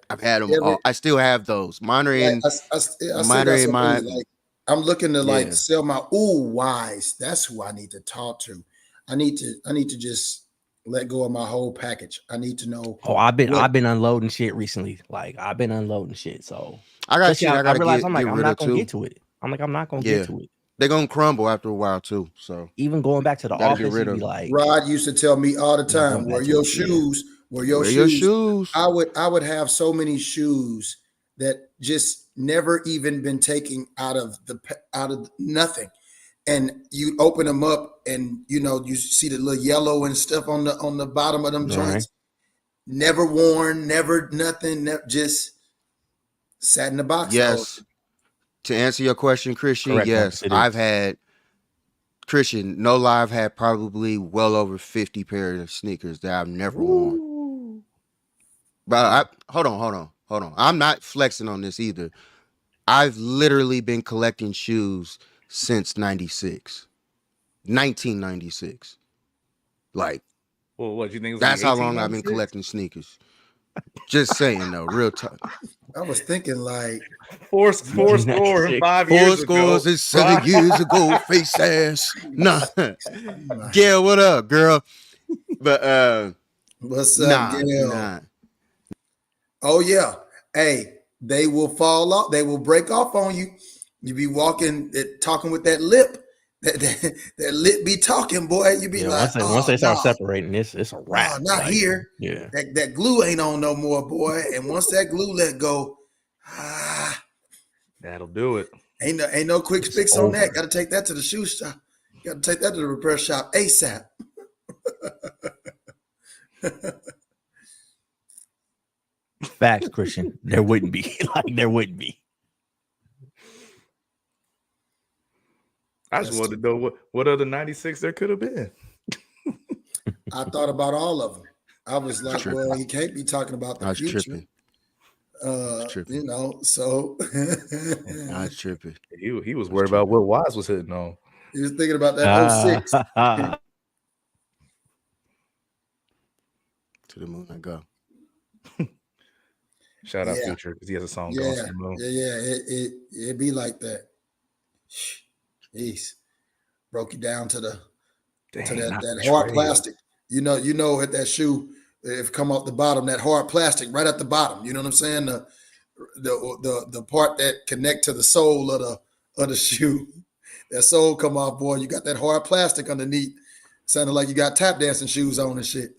I've had them Every- all. I still have those. Mine are in. Like, I still mine got are in some my- really, like I'm looking to like Yeah. sell my wise. That's who I need to talk to. I need to just let go of my whole package. I need to know. Oh, I've been What? unloading shit recently. Like I've been unloading shit. So I got especially shit. I gotta realized get, I'm like, get I'm rid not of gonna too. get to it. I'm like, I'm not gonna Yeah. get to it. They're gonna crumble after a while too. So Even going back to the Gotta get office, rid you'd be of- like, Rod used to tell me all the I'm time, going wear back to your it, yeah. shoes, wear your wear shoes. your shoes. I would have so many shoes that just never even been taken out of nothing. And you open them up and you see the little yellow and stuff on the bottom of them Right. joints. Never worn, never nothing, just sat in the box. Yes. To answer your question, Christian, Correct, yes, Marcus, it I've is. had Christian. No lie, I've had probably well over 50 pairs of sneakers that I've never worn. But hold on. I'm not flexing on this either. I've literally been collecting shoes since 1996. Like, Well, what you think? that's how long I've been collecting sneakers. Just saying though, real talk. I was thinking like, Four score in 5 4 years scores ago. and 7 years ago, face ass. Nah. Gail, what up, girl? But what's up, Gail? nah. Oh yeah. Hey, they will fall off. They will break off on you. You be walking, talking with that lip. That lip be talking, boy. You be Yeah, like, once they start nah, separating, it's a wrap. not here. Yeah. That glue ain't on no more, boy. And once that glue let go, That'll do it. ain't no quick It's fix on that. over. Got to take that to the shoe shop. Got to take that to the repair shop ASAP. Facts, Christian. There wouldn't be. There wouldn't be. I just wanted to know what other 96 there could have been. I thought about all of them. I was like, Tripping. well, he can't be talking about I the was future. tripping. You know, so I was tripping. He was worried about what Wise was hitting on. he was thinking about that 06. To the moon I go. Shout out Yeah. Future because he has a song going to Yeah, the moon. it be like that. Jeez, broke you down to the Dang, to not that the hard trade. plastic. You know, at that shoe, if come off the bottom, that hard plastic right at the bottom. You know what I'm saying? The part that connect to the sole of the shoe. That sole come off, boy. You got that hard plastic underneath. Sounded like you got tap dancing shoes on and shit.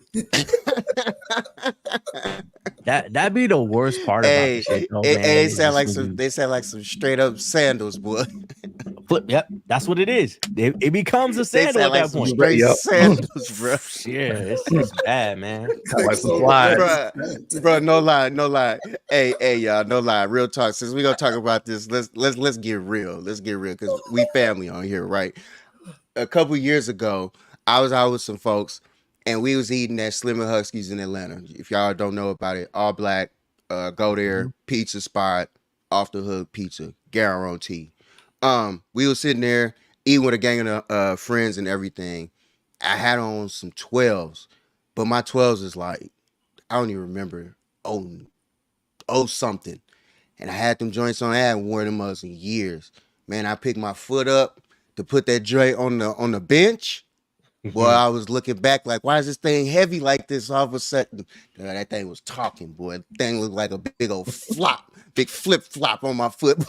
That'd be the worst part about Hey, the shit, though, and man. they is sound just like when some. you They sound like some straight up sandals, boy. flip. Yep, that's what it is. It becomes a They sandal sound at like that some point. straight Yep. sandals, bro. Yeah, it's bad, man. Like some So slides. bad. Bro, no lie, no lie. Hey, y'all, no lie. Real talk. Since we gonna talk about this, let's get real. Let's get real because we family on here, right? A couple years ago, I was out with some folks, and we was eating at Slim and Husky's in Atlanta. If y'all don't know about it, all black. Go there, pizza spot, off the hook pizza, guarantee. We was sitting there eating with a gang of friends and everything. I had on some 12s, but my 12s is like I don't even remember. Oh something. And I had them joints on. I hadn't worn them mugs in years. Man, I picked my foot up to put that joint on the bench. Boy, I was looking back like, why is this thing heavy like this? All of a sudden, that thing was talking, boy. That thing looked like a big old big flip flop on my foot.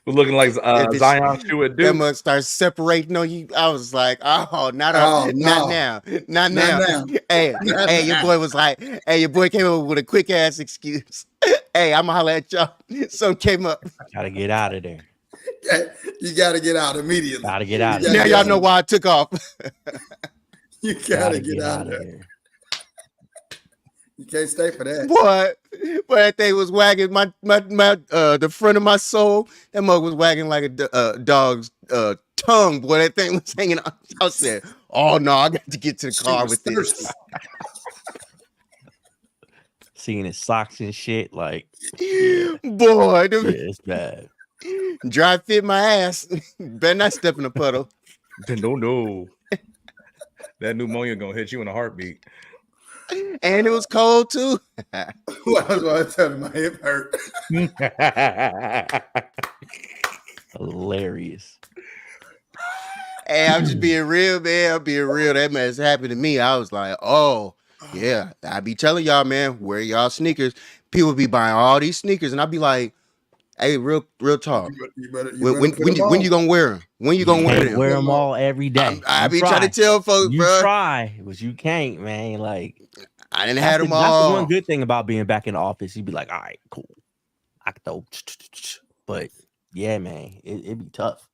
We're looking like it's- Zion shoe at That Duke. mug started separating on you. I was like, oh, not Oh, not no. now. Not Not now. now. Hey, Not hey, your now. boy was like, hey, your boy came up with a quick ass excuse. Hey, I'ma holler at y'all. Something came up. Gotta get out of there. You got to get out immediately. Gotta get out of Yeah, Now there. y'all know why I took off. You got to get out of there. here. You can't stay for that. Boy, that thing was wagging my the front of my soul. That mug was wagging like a dog's tongue. Boy, that thing was hanging on. I said, oh no, I got to get to the She car was with this. thirsty. Seeing his socks and shit, like, Boy, yeah, it's bad. dry fit my ass. Better not step in a puddle. No. That pneumonia gonna hit you in a heartbeat. And it was cold too. Well, I was going to tell him my hip hurt. Hilarious. Hey, I'm just being real, man. I'm being real. That mess happened to me. I was like, oh, yeah. I be telling y'all, man, wear y'all sneakers. People be buying all these sneakers, and I be like, hey, real talk. You better When put 'em you on. gonna wear them? When you gonna wear Can't them? wear them all every day. I You be trying to try. tell folks, You bro. try, but you can't, man. Like, I didn't that's have the, them that's the all. one good thing about being back in the office. You'd be like, all right, cool. I can throw, but yeah, man, it'd be tough.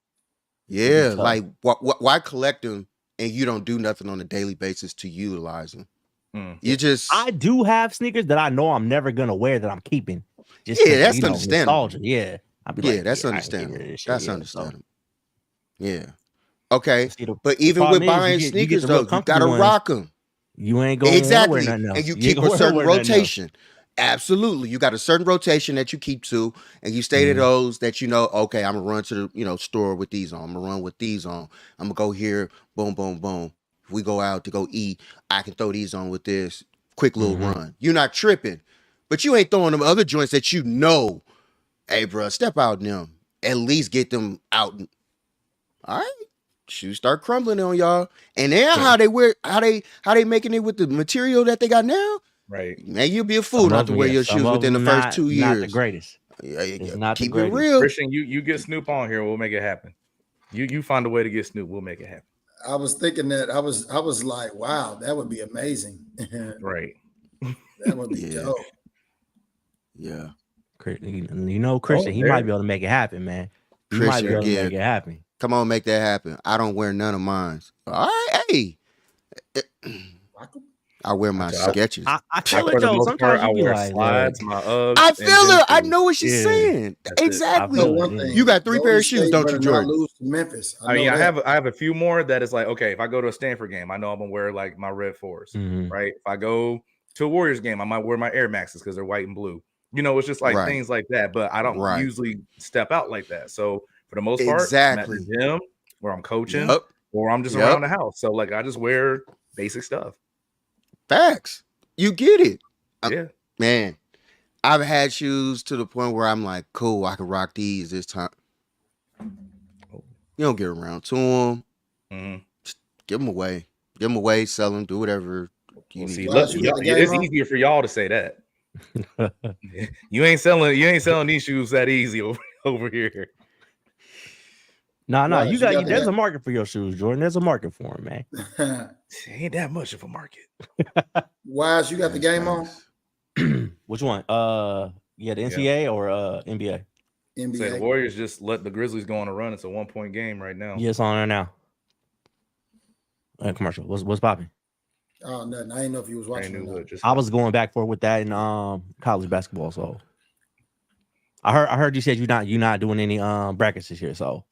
Yeah, tough. like why collect them and you don't do nothing on a daily basis to utilize them? You just I do have sneakers that I know I'm never gonna wear that I'm keeping. Just Yeah, 'cause, that's you know, understandable. nostalgia. Yeah, I'd be yeah, like, that's I ain't getting understandable. rid of this shit. That's Yeah, so- understandable. Yeah. Okay. See, the But even problem with is buying you get sneakers the real though, you comfortable gotta ones. rock them. You ain't gonna wanna Exactly. wear nothing else. And you ain't keep gonna a certain wear nothing else. rotation. Absolutely. You got a certain rotation that you keep to, and you stay to those that you know, okay, I'm gonna run to the store with these on. I'm gonna run with these on. I'm gonna go here, boom, boom, boom. If we go out to go eat, I can throw these on with this quick little run. You're not tripping, but you ain't throwing them other joints that you know. Hey, bro, step out in them. At least get them out. All right. Shoes start crumbling on y'all. And now how they making it with the material that they got now? Right. Man, you'll be a fool Some not of to them, wear yeah, your some shoes of within the them first 2 years. Not the greatest. Yeah, It's not the keep it greatest. real. Christian, you get Snoop on here, we'll make it happen. You find a way to get Snoop, we'll make it happen. I was thinking that I was like, wow, that would be amazing. Right. That would be Yeah. dope. Yeah. Christian, he there. might be able to make it happen, man. He might Christian be able to again. make it happen. Come on, make that happen. I don't wear none of mine. All right, hey. I wear my sketches. I For feel it the though. most part, Sometimes I you be wear like, slides, look, my Uggs. I and feel gym her. I shoes. know what she's Yeah. saying. That's it. Exactly. I know one Yeah. thing. You got 3 Golden pair of shoes, State don't you, better not Jordan? lose to Memphis. I mean, know I that. have a few more that is like, okay, if I go to a Stanford game, I know I'm gonna wear like my Red Force, Mhm. right? If I go to a Warriors game, I might wear my Air Maxes because they're white and blue. You know, it's just like Right. things like that. But I don't Right. usually step out like that. So for the most part, I'm at the Exactly. gym where I'm coaching Yep. or I'm just Yep. around the house. So like I just wear basic stuff. Facts. You get it. Yeah. Man, I've had shoes to the point where I'm like, cool, I can rock these this time. You don't get around to them. Mhm. Give them away. Give them away, sell them, do whatever you Well, need. see, Why look, don't you get the it's game on? easier for y'all to say that. You ain't selling these shoes that easy over here. No, Why, you you got got there's that? a market for your shoes, Jordan. There's a market for them, man. Ain't that much of a market. Wise, you got the game on? Facts. Which one? The NCAA or NBA? Say the NBA. Warriors just let the Grizzlies go on a run. It's a 1-point game right now. Yes, on there now. Commercial. What's popping? Oh, nothing. I didn't know if you was I watching. knew Or not. what just I was going back for with that in college basketball. So I heard you said you're not doing any brackets this year. So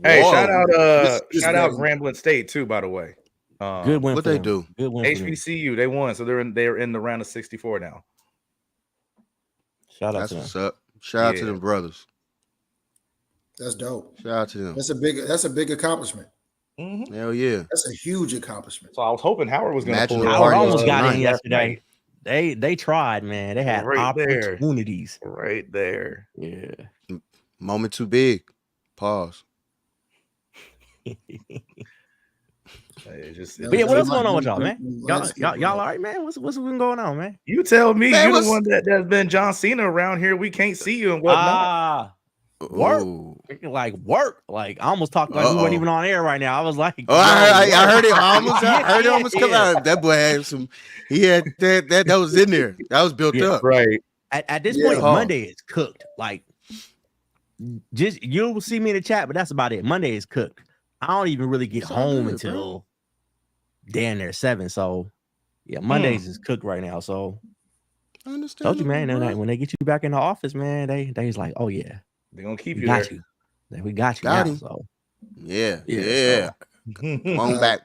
Hey, Whoa. shout out This shout out betting. Grambling State too, by the way. good win. What for they them. do? Good win. For them. HBCU, they won, so they're in the round of 64 now. Shout out That's to them. what's up. Shout out to Yeah. them brothers. That's dope. Shout out to them. That's a big accomplishment. Mhm. Hell yeah. That's a huge accomplishment. So I was hoping Howard was going to Imagine pull the it Howard party off, almost got in tonight. yesterday. They tried, man. They had Right there. opportunities. Right there. Yeah. Moment too big. Pause. It just, But But yeah, what else Might- going on with y'all, man? might skip Y'all that. all right, man? What's been going on, man? you tell me, Man, you're what's- the one that's been John Cena around here. We can't see you and whatnot. Work. Ooh. Like work. Like I almost talked like we Uh-oh. weren't even on air right now. I was like, Oh, I yo, heard it. work. I heard it almost come out. That boy had some. He had that was in there. That was built Yeah. up. Right. At this Yeah. point, Huh. Monday is cooked. Like, just you'll see me in the chat, but that's about it. Monday is cooked. I don't even really get It's all home good, until damn near 7. So, yeah, Mondays is cooked right now. So, I understand. told you, man. When they get you back in the office, man, they's like, oh yeah, They're going to keep we you got there. you. We got you Got now. him. So, Yeah. Yeah, Yeah. Come on back.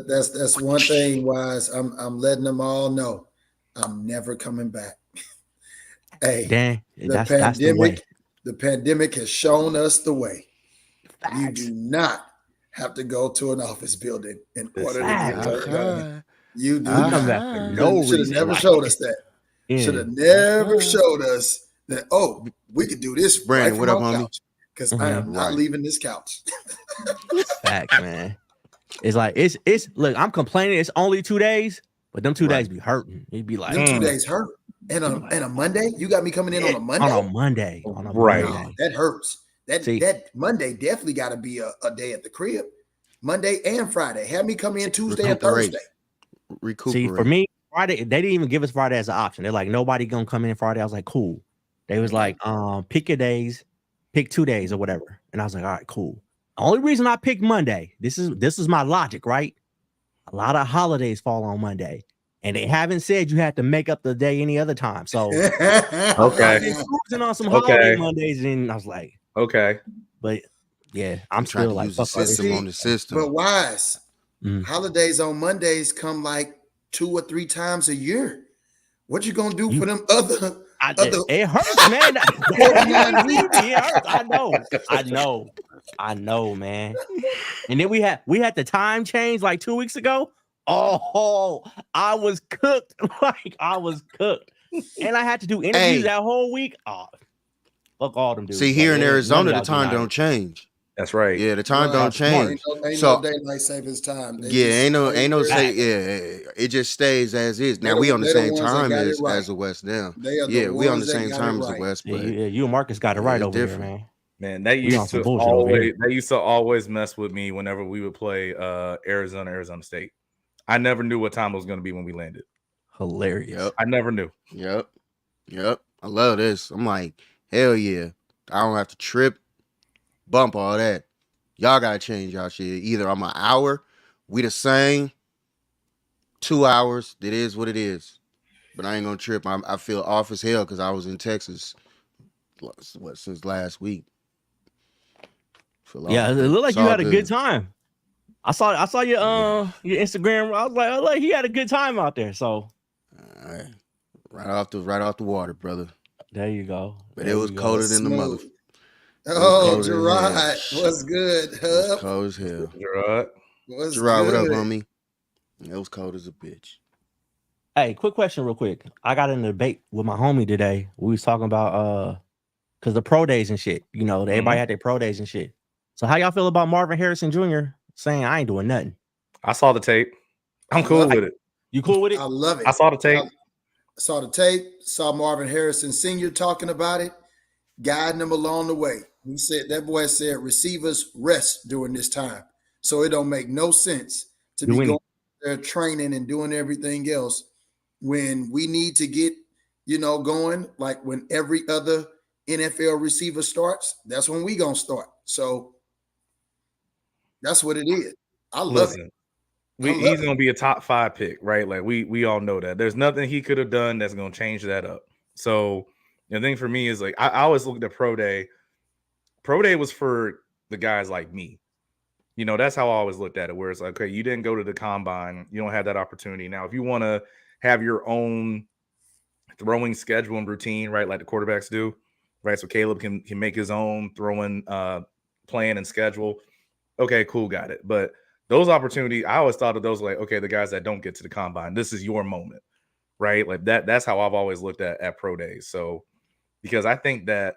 That's one thing. Wise, I'm letting them all know, I'm never coming back. Hey, damn, the that's the way. pandemic. The pandemic has shown us the way. You Facts. do not have to go to an office building in It's order to facts. get work done. You do We Ah. come not. back for You no Should have reason. never like, showed us that. yeah. Should have never Uh-huh. showed us that. Oh, we could do this Brandon, right what from up, our homie? couch because I am not Right. leaving this couch. Facts, man. It's like it's look, I'm complaining it's only 2 days, but them 2 Right. days be hurting. It'd be like Them 2 days hurt. And a Monday, you got me coming in on a Monday. on a Monday. On a Right. Monday. No, that hurts. See. That Monday definitely got to be a day at the crib. Monday and Friday. Have me come in Tuesday and Recuperate. Thursday. Recuperate. See, for me, Friday, they didn't even give us Friday as an option. They're like, nobody gonna come in Friday. I was like, cool. They was like, pick your days, pick 2 days or whatever. And I was like, all right, cool. Only reason I picked Monday, this is my logic, right? A lot of holidays fall on Monday. And they haven't said you had to make up the day any other time. So I've Okay. been cruising on some Okay. holiday Mondays, and I was like, Okay. but yeah, I'm trying still to like, use the fuck all this. system on the system. But Wise, Mm. holidays on Mondays come like 2 or 3 times a year. What you gonna do You- for them other? It hurts, man. It hurts. I know, man. And then we had the time change like 2 weeks ago. Oh, I was cooked. Like I was cooked, and I had to do interviews Hey. that whole week. Oh, fuck all them dudes. See, here Like, in none of Arizona, the y'all time do don't change. That's right. Yeah, the time Well, don't change. Ain't So- no daylight savings time. They Yeah, just ain't no stay say. there. Yeah, it just stays as is. Now They we the- on the they the same ones that time got it as right. the West now. They are the Yeah, we on the ones that same got time it as the right. West, Yeah, but you and Marcus got it Yeah, right it's over different. here, man. Man, that We on used some to bullshit over here. always mess with me whenever we would play Arizona State. I never knew what time it was going to be when we landed. Hilarious. Yep, I never knew. yep. I love this. I'm like, hell yeah. I don't have to trip, bump all that. Y'all gotta change y'all shit. Either I'm an hour, we the same. 2 hours, it is what it is. But I ain't gonna trip. I feel off as hell because I was in Texas. Since last week? Feel Yeah, off, it but looked like it's you all had a good time. I saw your Instagram. I was like, he had a good time out there. So All right. Right off the water, brother. there you go. But There it was you go. colder than the mother. Smooth. Oh, cold as hell. Gerard, what's good? It was Hub? cold as hell. Gerard. What's Gerard, what up, good? homie? It was cold as a bitch. Hey, quick question, real quick. I got in a debate with my homie today. We was talking about because the pro days and shit. You know, everybody had their pro days and shit. So how y'all feel about Marvin Harrison Jr. saying I ain't doing nothing? I saw the tape. I'm cool with it. You cool with it? I love it. I saw the tape. Saw the tape, saw Marvin Harrison Sr. talking about it, guiding him along the way. He said that boy said receivers rest during this time. So it don't make no sense to be Do any. going there training and doing everything else. when we need to get, going, like when every other NFL receiver starts, that's when we gonna start. So that's what it is. I love it. Listen, he's gonna be a top 5 pick, right? Like we all know that. There's nothing he could have done that's gonna change that up. So the thing for me is like I always looked at pro day. Pro day was for the guys like me. That's how I always looked at it. Where it's like, okay, you didn't go to the combine, you don't have that opportunity. Now, if you want to have your own throwing schedule and routine, right, like the quarterbacks do, right? So Caleb can make his own throwing plan and schedule. Okay, cool, got it. But those opportunities, I always thought of those like, okay, the guys that don't get to the combine, this is your moment, right? Like that's how I've always looked at pro days. So because I think that,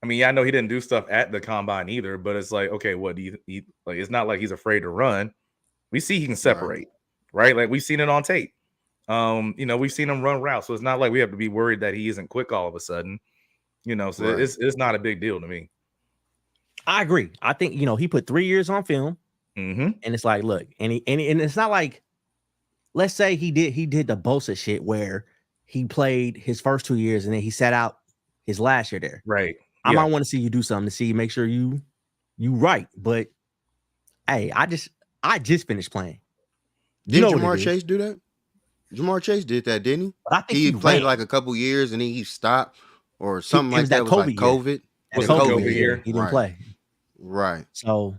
I mean, I know he didn't do stuff at the combine either, but it's like, okay, what do you like? It's not like he's afraid to run. We see he can separate, right? Like we've seen it on tape. We've seen him run routes, so it's not like we have to be worried that he isn't quick all of a sudden. So it's not a big deal to me. I agree. I think he put 3 years on film, and it's like, look, and it's not like, let's say he did the Bosa shit where he played his first 2 years and then he sat out his last year there. Right. I might want to see you do something to see, make sure you right. But hey, I just finished playing. Did Ja'Marr Chase do that? Ja'Marr Chase did that, didn't he? But I think he played like a couple years and then he stopped or something like that. It was like COVID. Was COVID year. He didn't play. Right. So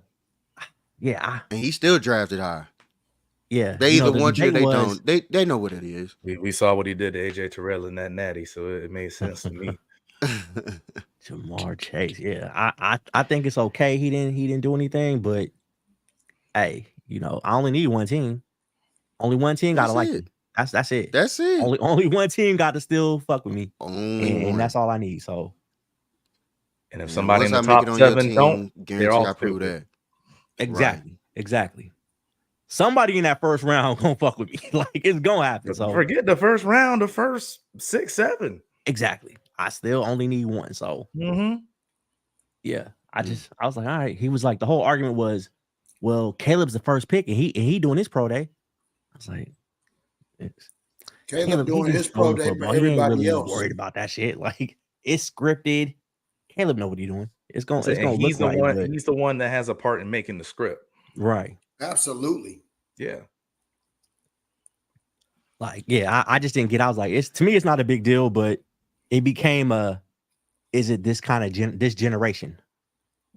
yeah. And he still drafted high. Yeah. They either want you or they don't. They know what it is. We saw what he did to AJ Terrell in that natty, so it made sense to me. Ja'Marr Chase, yeah, I think it's okay. He didn't do anything, but hey, I only need one team. Only one team gotta like me. That's it. That's it. Only one team got to still fuck with me, and that's all I need. So, and if somebody in the top 7 don't, they're all prove that. Exactly. Somebody in that first round gonna fuck with me. Like it's gonna happen. So forget the first round, the first 6, 7. Exactly. I still only need one. So yeah, I was like, all right. He was like, the whole argument was, well, Caleb's the first pick and he doing his pro day. I was like, Caleb doing his pro day, but everybody else worried about that shit. Like it's scripted. Caleb know what he's doing. It's gonna he's the one that has a part in making the script. Right. Absolutely. Yeah. Like, yeah, I just didn't get. I was like, to me, it's not a big deal, but it became is it this kind of this generation?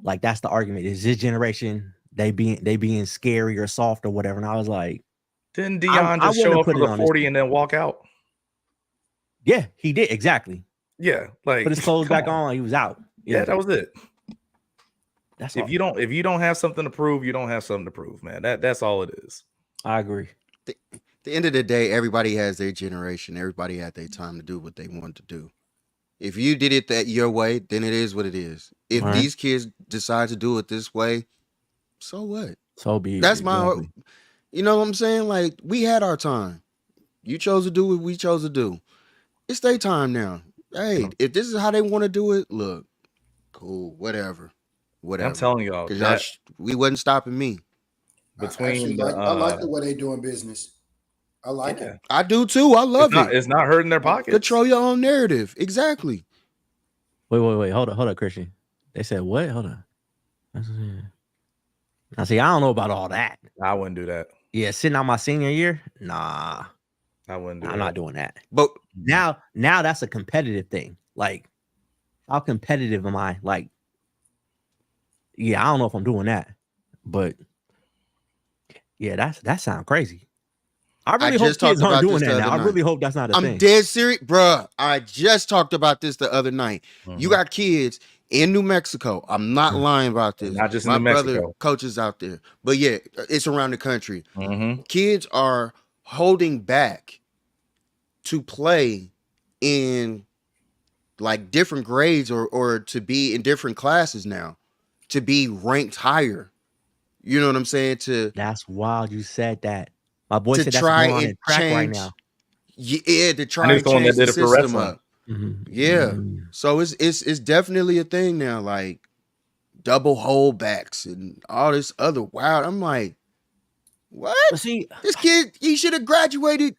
Like that's the argument. Is this generation they being scary or soft or whatever? And I was like, didn't Deion just show up for the 40 and then walk out? Yeah, he did exactly. Yeah, like put his clothes back on. He was out. Yeah, that was it. That's if you don't have something to prove, you don't have something to prove, man. That's all it is. I agree. At the end of the day, everybody has their generation. Everybody had their time to do what they wanted to do. If you did it that your way, then it is what it is. If these kids decide to do it this way, so what? So be it. That's my, you know what I'm saying? Like we had our time. You chose to do what we chose to do. It's their time now. Hey, if this is how they want to do it, look, cool, whatever. I'm telling y'all, because we wasn't stopping me. I like the way they doing business. I like it. I do too. I love it. It's not hurting their pockets. Control your own narrative. Exactly. Wait. Hold up, Christian. They said what? Hold on. I see. I don't know about all that. I wouldn't do that. Yeah, sitting out my senior year, nah. I wouldn't do I'm not doing that. But now that's a competitive thing. Like, how competitive am I? Like, yeah, I don't know if I'm doing that, but yeah, that sounds crazy. I really hope kids aren't doing that now. I really hope that's not a thing. I'm dead serious, bruh. I just talked about this the other night. You got kids in New Mexico. I'm not lying about this. Not just in my New Mexico. brother coaches out there, but yeah, it's around the country. Kids are holding back to play in like different grades or to be in different classes now, to be ranked higher. You know what I'm saying? That's wild. You said that. My boy to said try that's and track change right now. Yeah, to try and change the system up. Yeah. So it's definitely a thing now, like double holdbacks and all this other wild. I'm like, what? But see, this kid, he should have graduated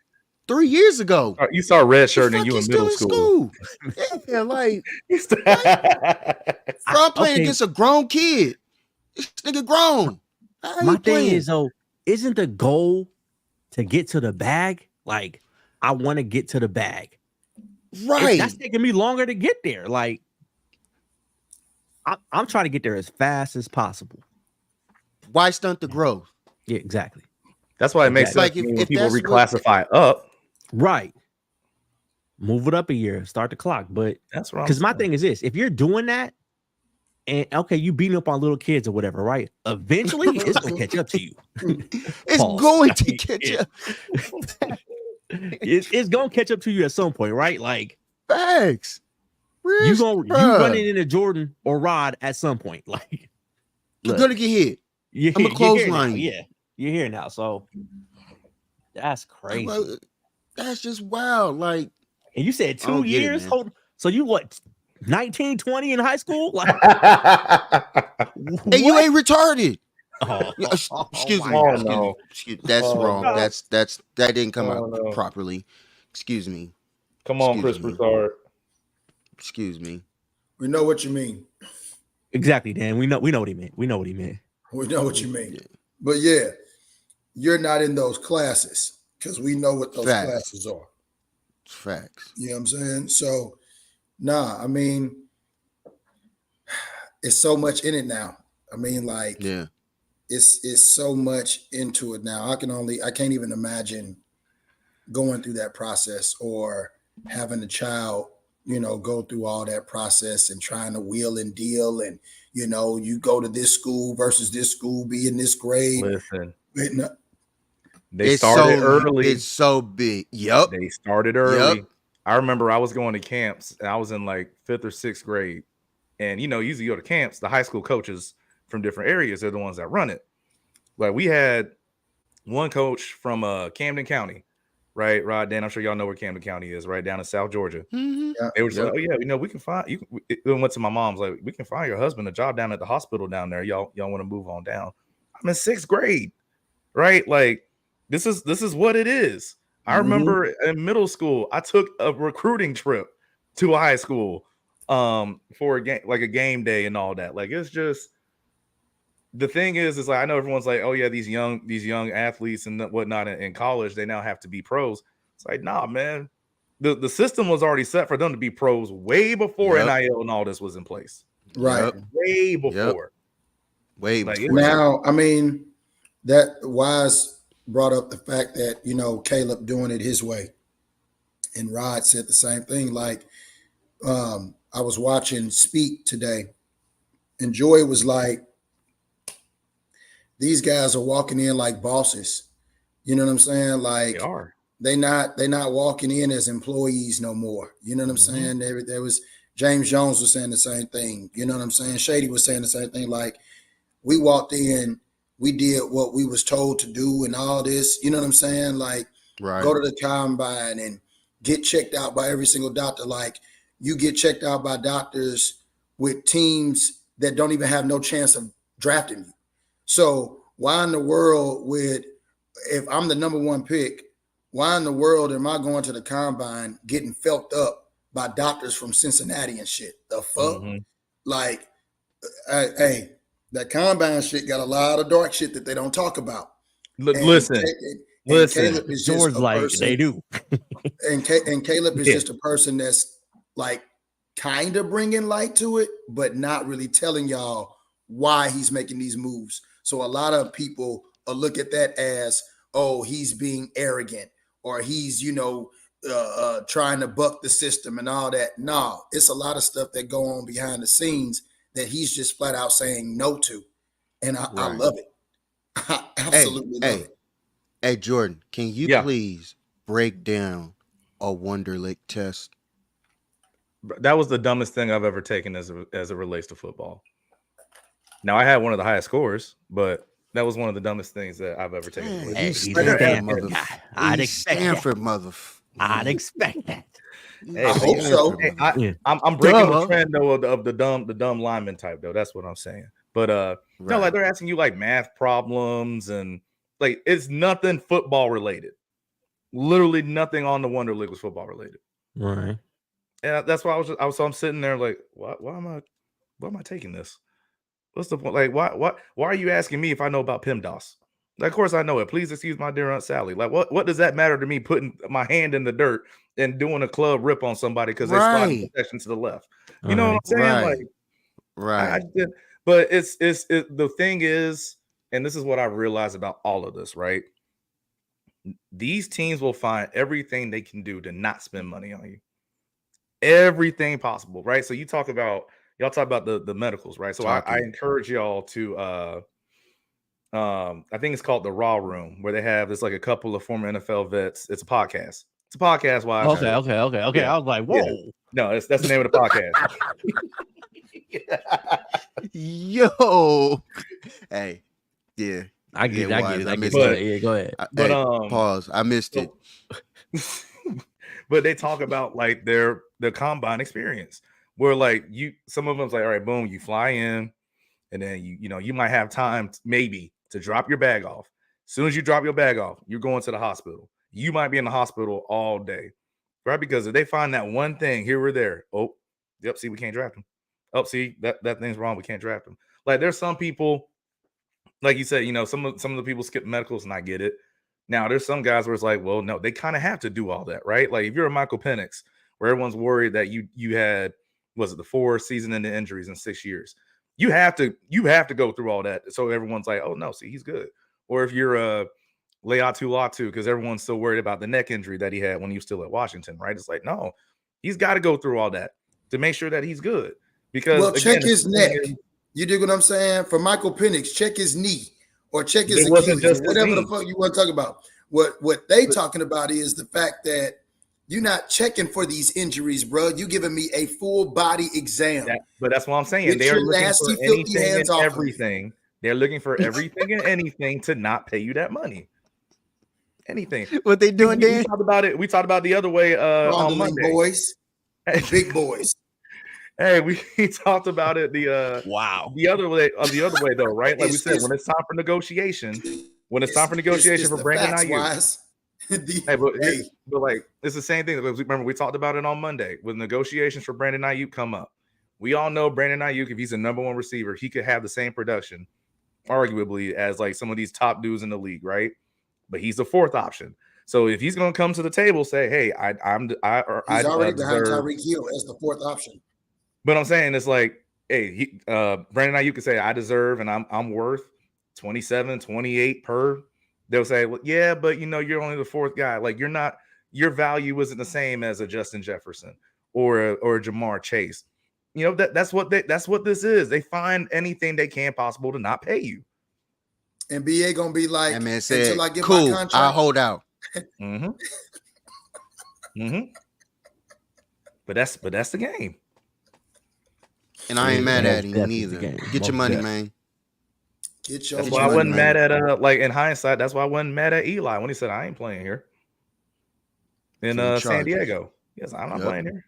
3 years ago. You saw red The shirt fuck and you you in still middle in school. Yeah, like You still- bro, I'm playing okay. against a grown kid. This nigga grown. How My you thing playing? is though, isn't the goal to get to the bag? Like, I want to get to the bag. Right. That's taking me longer to get there. Like, I'm trying to get there as fast as possible. Why stunt the growth? Yeah, exactly. That's why it makes Like, sense if- when if people that's what- reclassify up. Right. Move it up a year, start the clock. But That's what I'm because my saying. thing is this, if you're doing that, and okay, you beating up on little kids or whatever, right? Eventually, it's gonna catch up to you. It's Pause. going to catch Yeah. up. It's gonna catch up to you at some point, right? Like Facts. you Bruh. running into Jordan or Rod at some point. Like You're look, gonna get hit. you're, I'ma you're here now. clothesline you. Yeah, you're here now. So that's crazy. Like, that's just wild. Like, And you said I don't 2 get it, years? man. Hold, so you what? 19, 20 in high school? Like and you what? ain't retarded. Oh, Yeah, excuse my me. Oh, God. no. That's Oh, wrong. no. That didn't come Oh, out no. properly. Excuse me. Come on, Chris Excuse me. Broussard. Excuse me. We know what you mean. Exactly, Dan. We know what he meant. We know what he meant. We know what you mean. But yeah, you're not in those classes because we know what those Facts. classes are. Facts. You know what I'm saying? So, nah, I mean, it's so much in it now. I mean, like, Yeah. it's so much into it now. I can't even imagine going through that process or having a child, go through all that process and trying to wheel and deal. And, you go to this school versus this school, be in this grade. Listen, But they It's started so, early. It's so big. Yup. They started early. Yep. I remember I was going to camps and I was in like 5th or 6th grade. And, usually you go to camps, the high school coaches from different areas are the ones that run it. Like we had one coach from Camden County, right? Rod, Dan, I'm sure y'all know where Camden County is, right down in South Georgia. Mhm. They were just Yep. like, oh yeah, we can find you. It went to my mom's like, we can find your husband a job down at the hospital down there. Y'all want to move on down? I'm in 6th grade, right? Like this is what it is. I remember in middle school, I took a recruiting trip to a high school for a game, like a game day and all that. Like it's just the thing is like I know everyone's like, oh yeah, these young athletes and whatnot in college, they now have to be pros. It's like, nah, man. The system was already set for them to be pros way before Yep. NIL and all this was in place. right. Yep. Way before. Way Like, before. Now, I mean, that Wise brought up the fact that, Caleb doing it his way. And Rod said the same thing. Like, I was watching Speak today, and Joy was like, these guys are walking in like bosses. You know what I'm saying? Like They are. they not walking in as employees no more. You know what I'm saying? There was James Jones was saying the same thing. You know what I'm saying? Shady was saying the same thing. Like we walked in, we did what we was told to do and all this. You know what I'm saying? Like Right. go to the combine and get checked out by every single doctor. Like you get checked out by doctors with teams that don't even have no chance of drafting you. So why in the world if I'm the number one pick, why in the world am I going to the combine getting felt up by doctors from Cincinnati and shit? The fuck? Mhm. Like, hey, that combine shit got a lot of dark shit that they don't talk about. And Listen, Caleb is just George, a like person, they do. and Caleb is Yeah. just a person that's like kind of bringing light to it, but not really telling y'all why he's making these moves. So a lot of people look at that as, oh, he's being arrogant or he's, trying to buck the system and all that. No, it's a lot of stuff that go on behind the scenes that he's just flat out saying no to. And I Right. love it. I absolutely love it. Hey, Jordan, can you Yeah. please break down a Wonderlic test? that was the dumbest thing I've ever taken as it relates to football. Now I had one of the highest scores, but that was one of the dumbest things that I've ever taken. Hey, away. Hey, you he's a Stanford Stanford motherf- guy. I'd you expect Stanford mother. I'd expect that. Hey, I hope so. Hey, Yeah. I'm breaking Duh. the trend though of the dumb lineman type though. That's what I'm saying. But no, like they're asking you like math problems and like it's nothing football related. Literally nothing on the Wonder League was football related. Right. And that's why I'm sitting there like, why am I taking this? What's the point? Like, why are you asking me if I know about PEMDAS? Like, of course I know it. Please excuse my dear Aunt Sally. Like, what does that matter to me putting my hand in the dirt and doing a club rip on somebody because they slide the protection to the left? You know what I'm saying? Right. Like, Right. but it's the thing is, and this is what I realized about all of this, right? These teams will find everything they can do to not spend money on you. Everything possible, right? So y'all talk about the medicals, right? So I encourage y'all to I think it's called the Raw Room, where they have this like a couple of former NFL vets. It's a podcast. It's a podcast. Why? Okay. Yeah. I was like, whoa. Yeah. No, that's the name of the podcast. Yo. Hey. Yeah. I get it. I missed it. Yeah, go ahead. But pause. I missed it. But they talk about like their combine experience, where like some of them's like, all right, boom, you fly in, and then you might have time maybe to drop your bag off. As soon as you drop your bag off, you're going to the hospital. You might be in the hospital all day, right? Because if they find that one thing here or there, oh, yep, see, we can't draft him. Oh, see, that thing's wrong. We can't draft him. Like there's some people, like you said, some of the people skip medicals, and I get it. Now there's some guys where it's like, well, no, they kind of have to do all that, right? Like if you're a Michael Penix, where everyone's worried that you had, was it the 4 season-ending injuries in 6 years? You have to go through all that, so everyone's like, oh no, see, he's good. Or if you're a Laiatu Latu, because everyone's still worried about the neck injury that he had when he was still at Washington, right? It's like, no, he's got to go through all that to make sure that he's good. Because check his neck. You dig what I'm saying? For Michael Penix, check his knee or check his Achilles, whatever the fuck you want to talk about. What they talking about is the fact that you're not checking for these injuries, bro. You giving me a full body exam. But that's what I'm saying. They are looking for anything and everything. They're looking for everything and anything to not pay you that money. Anything. What they doing, Dan? We talked about the other way on Monday. Boys, big boys. Hey, we talked about it the other way though, right? Like we said, when it's time for negotiation, for Brandon Ayuk. But like it's the same thing. Remember, we talked about it on Monday with negotiations for Brandon Ayuk come up. We all know Brandon Ayuk, if he's a number one receiver, he could have the same production, arguably, as like some of these top dudes in the league, right? But he's the fourth option. So if he's going to come to the table, say, "Hey, he's already behind Tyreek Hill as the fourth option." But I'm saying it's like, hey, Brandon Ayuk could say, I deserve and I'm worth 27, 28 per. They'll say, well, yeah, but you're only the fourth guy. Like your value isn't the same as a Justin Jefferson or a Jamar Chase. That's what this is. They find anything they can possible to not pay you. And BA gonna be like, that man said, until I get cool, my contract, I'll hold out. Mm-hmm. Mm-hmm. But that's the game. And I ain't mad at him neither. Get your money, man. Get your money. That's why I wasn't mad at like in hindsight. That's why I wasn't mad at Eli when he said I ain't playing here in San Diego. Yes, I'm not playing here.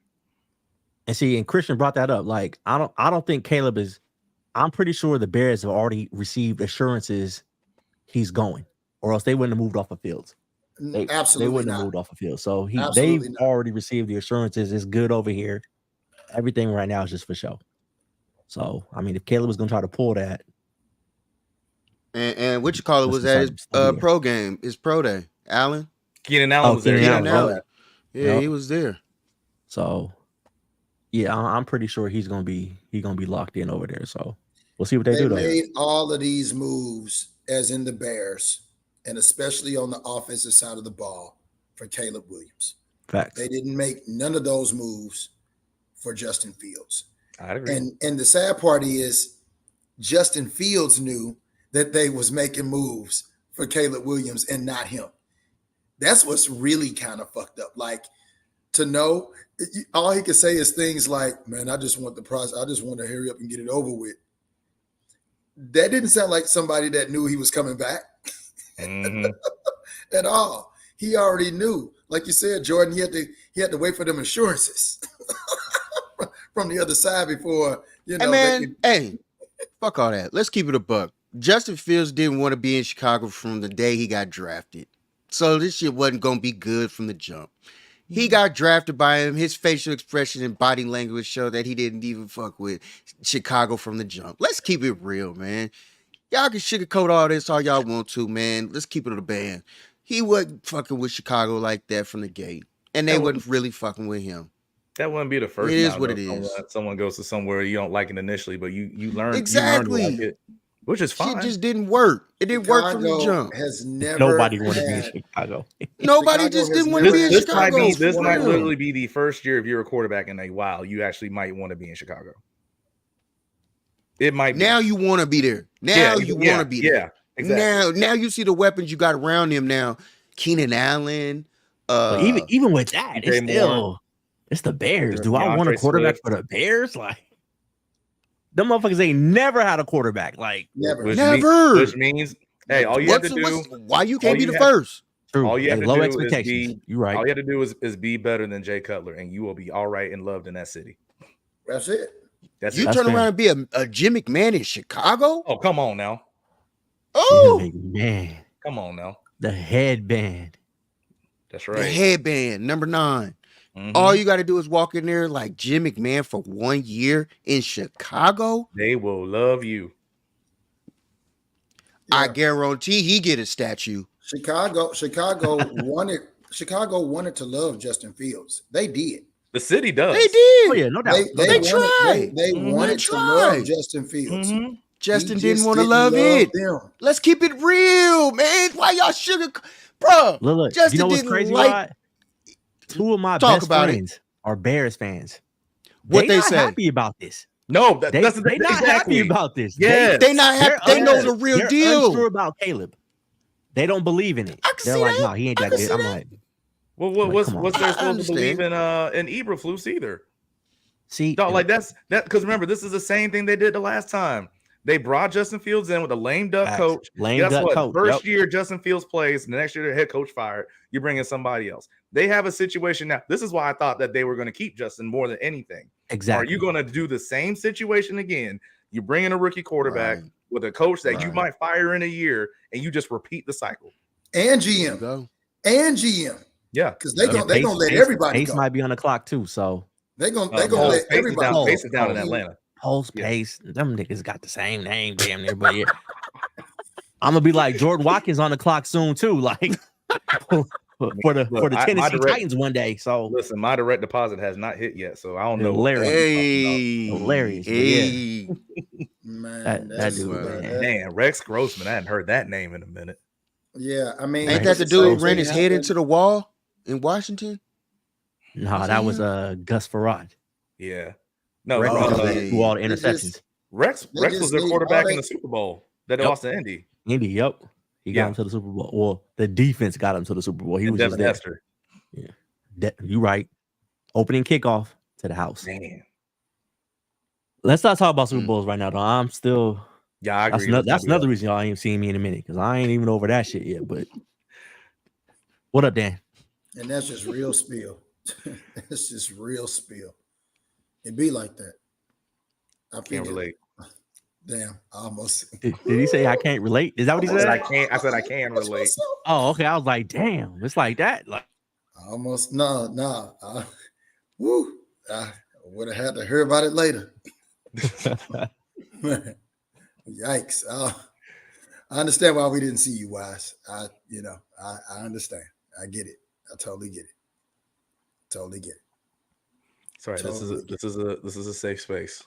And see, and Christian brought that up. Like I don't think Caleb is. I'm pretty sure the Bears have already received assurances he's going, or else they wouldn't have moved off of Fields. Absolutely, they wouldn't have moved off of Fields. So they've already received the assurances. It's good over here. Everything right now is just for show. So, I mean, if Caleb was going to try to pull that. And what you call it was at his pro game, his pro day. Allen? Keenan Allen was there. Keenan Allen. Yeah, he was there. So, yeah, I'm pretty sure he's going to be locked in over there. So, we'll see what they do. They made all of these moves, as in the Bears, and especially on the offensive side of the ball for Caleb Williams. Facts. They didn't make none of those moves for Justin Fields. I agree. And the sad part is Justin Fields knew that they was making moves for Caleb Williams and not him. That's what's really kind of fucked up. Like, to know, all he could say is things like, man, I just want the process. I just want to hurry up and get it over with. That didn't sound like somebody that knew he was coming back at all. He already knew. Like you said, Jordan, he had to wait for them assurances from the other side before, Hey, man, fuck all that. Let's keep it a buck. Justin Fields didn't want to be in Chicago from the day he got drafted. So this shit wasn't gonna be good from the jump. He got drafted by him. His facial expression and body language show that he didn't even fuck with Chicago from the jump. Let's keep it real, man. Y'all can sugarcoat all this all y'all want to, man. Let's keep it a band. He wasn't fucking with Chicago like that from the gate. And they wasn't really fucking with him. That wouldn't be the first. It is time, what though. it is. Someone goes to somewhere you don't like it initially, but you learn Exactly. You learn to like it, which is fine. Shit just didn't work. It didn't work from the Chicago jump. has never Nobody wanted to be in had- Chicago. Nobody Chicago just has didn't want to never- be in this Chicago. might be this for might real. literally be the first year if you're a quarterback in a while you actually might want to be in Chicago. It might be. Now you want to be there. Now you want to be there. Yeah, exactly. Now you see the weapons you got around him now. Keenan Allen. But even with that, DJ it's still Moore. it's the Bears. Do I want a DeAndre quarterback Swift. for the Bears? Like them motherfuckers ain't never had a quarterback. Like Never. Never. Which means, hey, all you have to do, why you can't all be you the have- first? true. all you have Like, to low do is expectations. be- You're right. all you have to do is be better than Jay Cutler, and you will be all right and loved in that city. That's it. That's You it. That's turn fair. around and be a Jim McMahon in Chicago? Oh, come on now, Oh, Man, come on now. the headband. That's the right. headband, number 9. Mhm. All you got to do is walk in there like Jim McMahon for 1 year in Chicago. They will love you. I Yeah. guarantee he get a statue. Chicago wanted to love Justin Fields. They did. The city does. They did. Oh yeah, no doubt. They They wanted, tried. They Mhm. wanted They to love tried. Justin Fields. Mhm. Justin He didn't just want to love it. them. Let's keep it real, man. Why y'all sugar, bro? Look, Justin you know what's didn't crazy? like- Rod? Two of my Talk best about it. friends are Bears fans. What they not say? happy about this. No, They that's not exactly. happy about this. Yes. They not happy. They're They know unsure- the real They're deal. unsure about Caleb. They don't believe in it. I can They're see like, that. no, he ain't I that can good. see I'm that. like, Well, Like, what's come on. they're I supposed to believe understand. in Eberflus either? see, No, like that's because remember this is the same thing they did the last time. They brought Justin Fields in with a lame duck facts. coach. Lame Guess duck what? coach. First Yep. year Justin Fields plays, and the next year the head coach fired. You bring in somebody else. They have a situation now. This is why I thought that they were going to keep Justin more than anything. Exactly. Are you going to do the same situation again? You bring in a rookie quarterback Right. with a coach that you Right. might fire in a year, and you just repeat the cycle. And There you GM. go. And GM. Yeah, Because they Yeah, gonna they gonna let Pace- everybody Pace go. might be on the clock too. So They gonna Pace let is everybody down, go. Pace is down in Pulse. Atlanta. Pulse, Yeah. Pace, them niggas got the same name, damn near. But yeah, I'm gonna be like Jordan Watkins on the clock soon too. Like for the Look, my Tennessee direct- Titans one day. So Listen, my direct deposit has not hit yet, so I don't know. Hilarious. Hey, Hilarious, but yeah. Hey. Man, That that's- dude, man. that- Man, Rex Grossman, I hadn't heard that name in a minute. yeah, I mean, Ain't that the it's same dude who ran thing his head happened- into the wall in Washington? no, Was that he was him? Gus Farad. Yeah. No, Rex, Oh, was yeah. threw all the They just- interceptions. Rex They was just their need quarterback all in they- the Super Bowl that they Yep. lost to Indy. Indy, yep. He got Yeah. him to the Super Bowl. Well, the defense got him to the Super Bowl. He And was just Devin there. Hester. You right. Opening kickoff to the house. Man. Let's not talk about Super Mm. Bowls right now, though. I'm still. Yeah, I That's, agree. that's another reason y'all ain't seen me in a minute because I ain't even over that shit yet. But what up, Dan? And that's just real spill. It's just real spill. It be like that. I Can't figured- relate. Damn, I almost. Did he say I can't relate? Is that what he I said I said? can't. I said I can That's relate. what's up. Oh, okay. I was like, damn, it's like that. Like, I almost no. Woo! I would have had to hear about it later. Yikes! I understand why we didn't see you, Wise. I understand. I get it. I totally get it. Totally get it. Sorry, this is a safe space.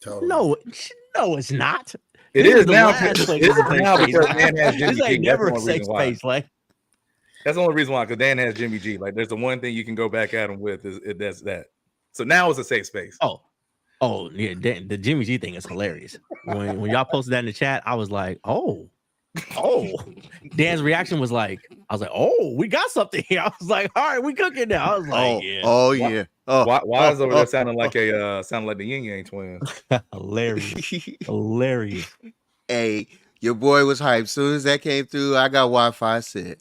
Totally. no, it's not. It This is the now. last It place is it's a safe now space. because Dan has Jimmy This ain't G. never a That's the only safe reason why. space. Like, That's the only reason why, because Dan has Jimmy G. Like, there's the one thing you can go back at him with is that's that. So now it's a safe space. oh yeah, the Jimmy G thing is hilarious. When y'all posted that in the chat, I was like, oh. Dan's reaction was like, I was like, oh, we got something here. I was like, all right, we cooking now. I was like, yeah, Yeah. Oh, Why is over there sounding like the Yin Yang twins? hilarious, hilarious. Hey, your boy was hyped. Soon as that came through, I got Wi-Fi set.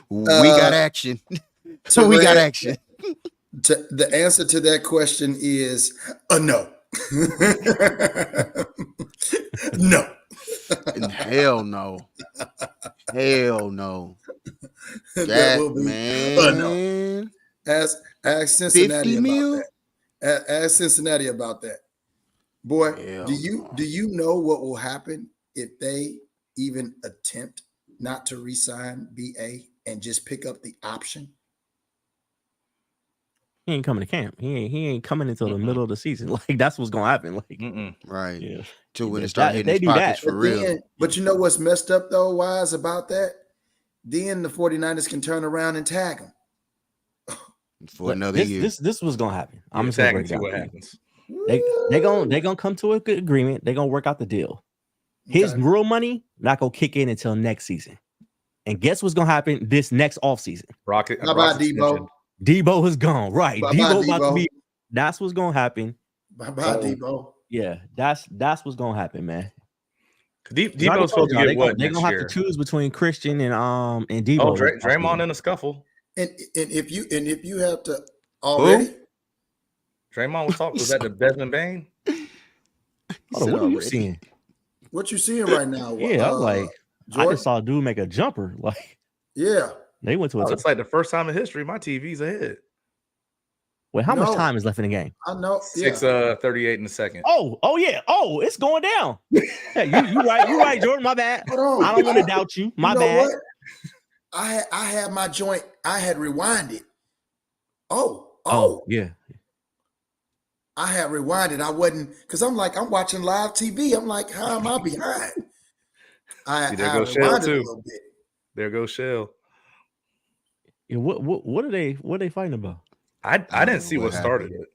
We got action. So we got action. The answer to that question is no. No. And hell no. Hell no. That That will be man. ask Cincinnati 50 about mil? that. Ask Cincinnati about that. Boy, Hell do you no. know what will happen if they even attempt not to re-sign BA and just pick up the option? He ain't coming to camp. He ain't coming until the Mm-mm. middle of the season. Like that's what's gonna happen. Like Mm-mm. Right. yeah. To when it If start that- if hitting they his do pockets that, for real. But you know what's messed up though, Wise, about that? Then the 49ers can turn around and tag him. For Look, another this, year. This was gonna happen. I'm Yeah, just gonna tag break and it see down. what for you. happens. They gonna come to a good agreement. They're gonna work out the deal. His Okay. real money not gonna kick in until next season. And guess what's gonna happen this next offseason? Rocket. Bye-bye, Brock's extension. Debo. Debo is gone. Right. Bye-bye, Debo about to Debo. be. That's what's gonna happen. Bye-bye, So- Debo. Yeah, that's what's gonna happen, man. Debo's supposed to get what They're next gonna have year? to choose between Christian and Debo. Oh, this Draymond offseason. in a scuffle. And if you have to already, Draymond was that the Desmond Bain? He Hold on, said what are you already. seeing? what you seeing right now? Yeah, I'm like, I Jordan? just saw a dude make a jumper. Like Yeah. they went to a. Oh, it's like the first time in history my TV's ahead. Wait, how much No. time is left in the game? I know. Yeah. 6:38 in the second. Oh yeah. Oh, it's going down. Yeah, you right, Jordan. My bad. Hold on. I don't want to doubt you. My you know bad. What? I had my joint. I had rewinded. Oh, Yeah. I had rewinded. I wasn't because I'm watching live TV. I'm like, how am I behind? I See, there goes Shell, rewinded too. a little bit. There goes Shell. Yeah, what are they fighting about? I don't didn't know see what what started happened. it.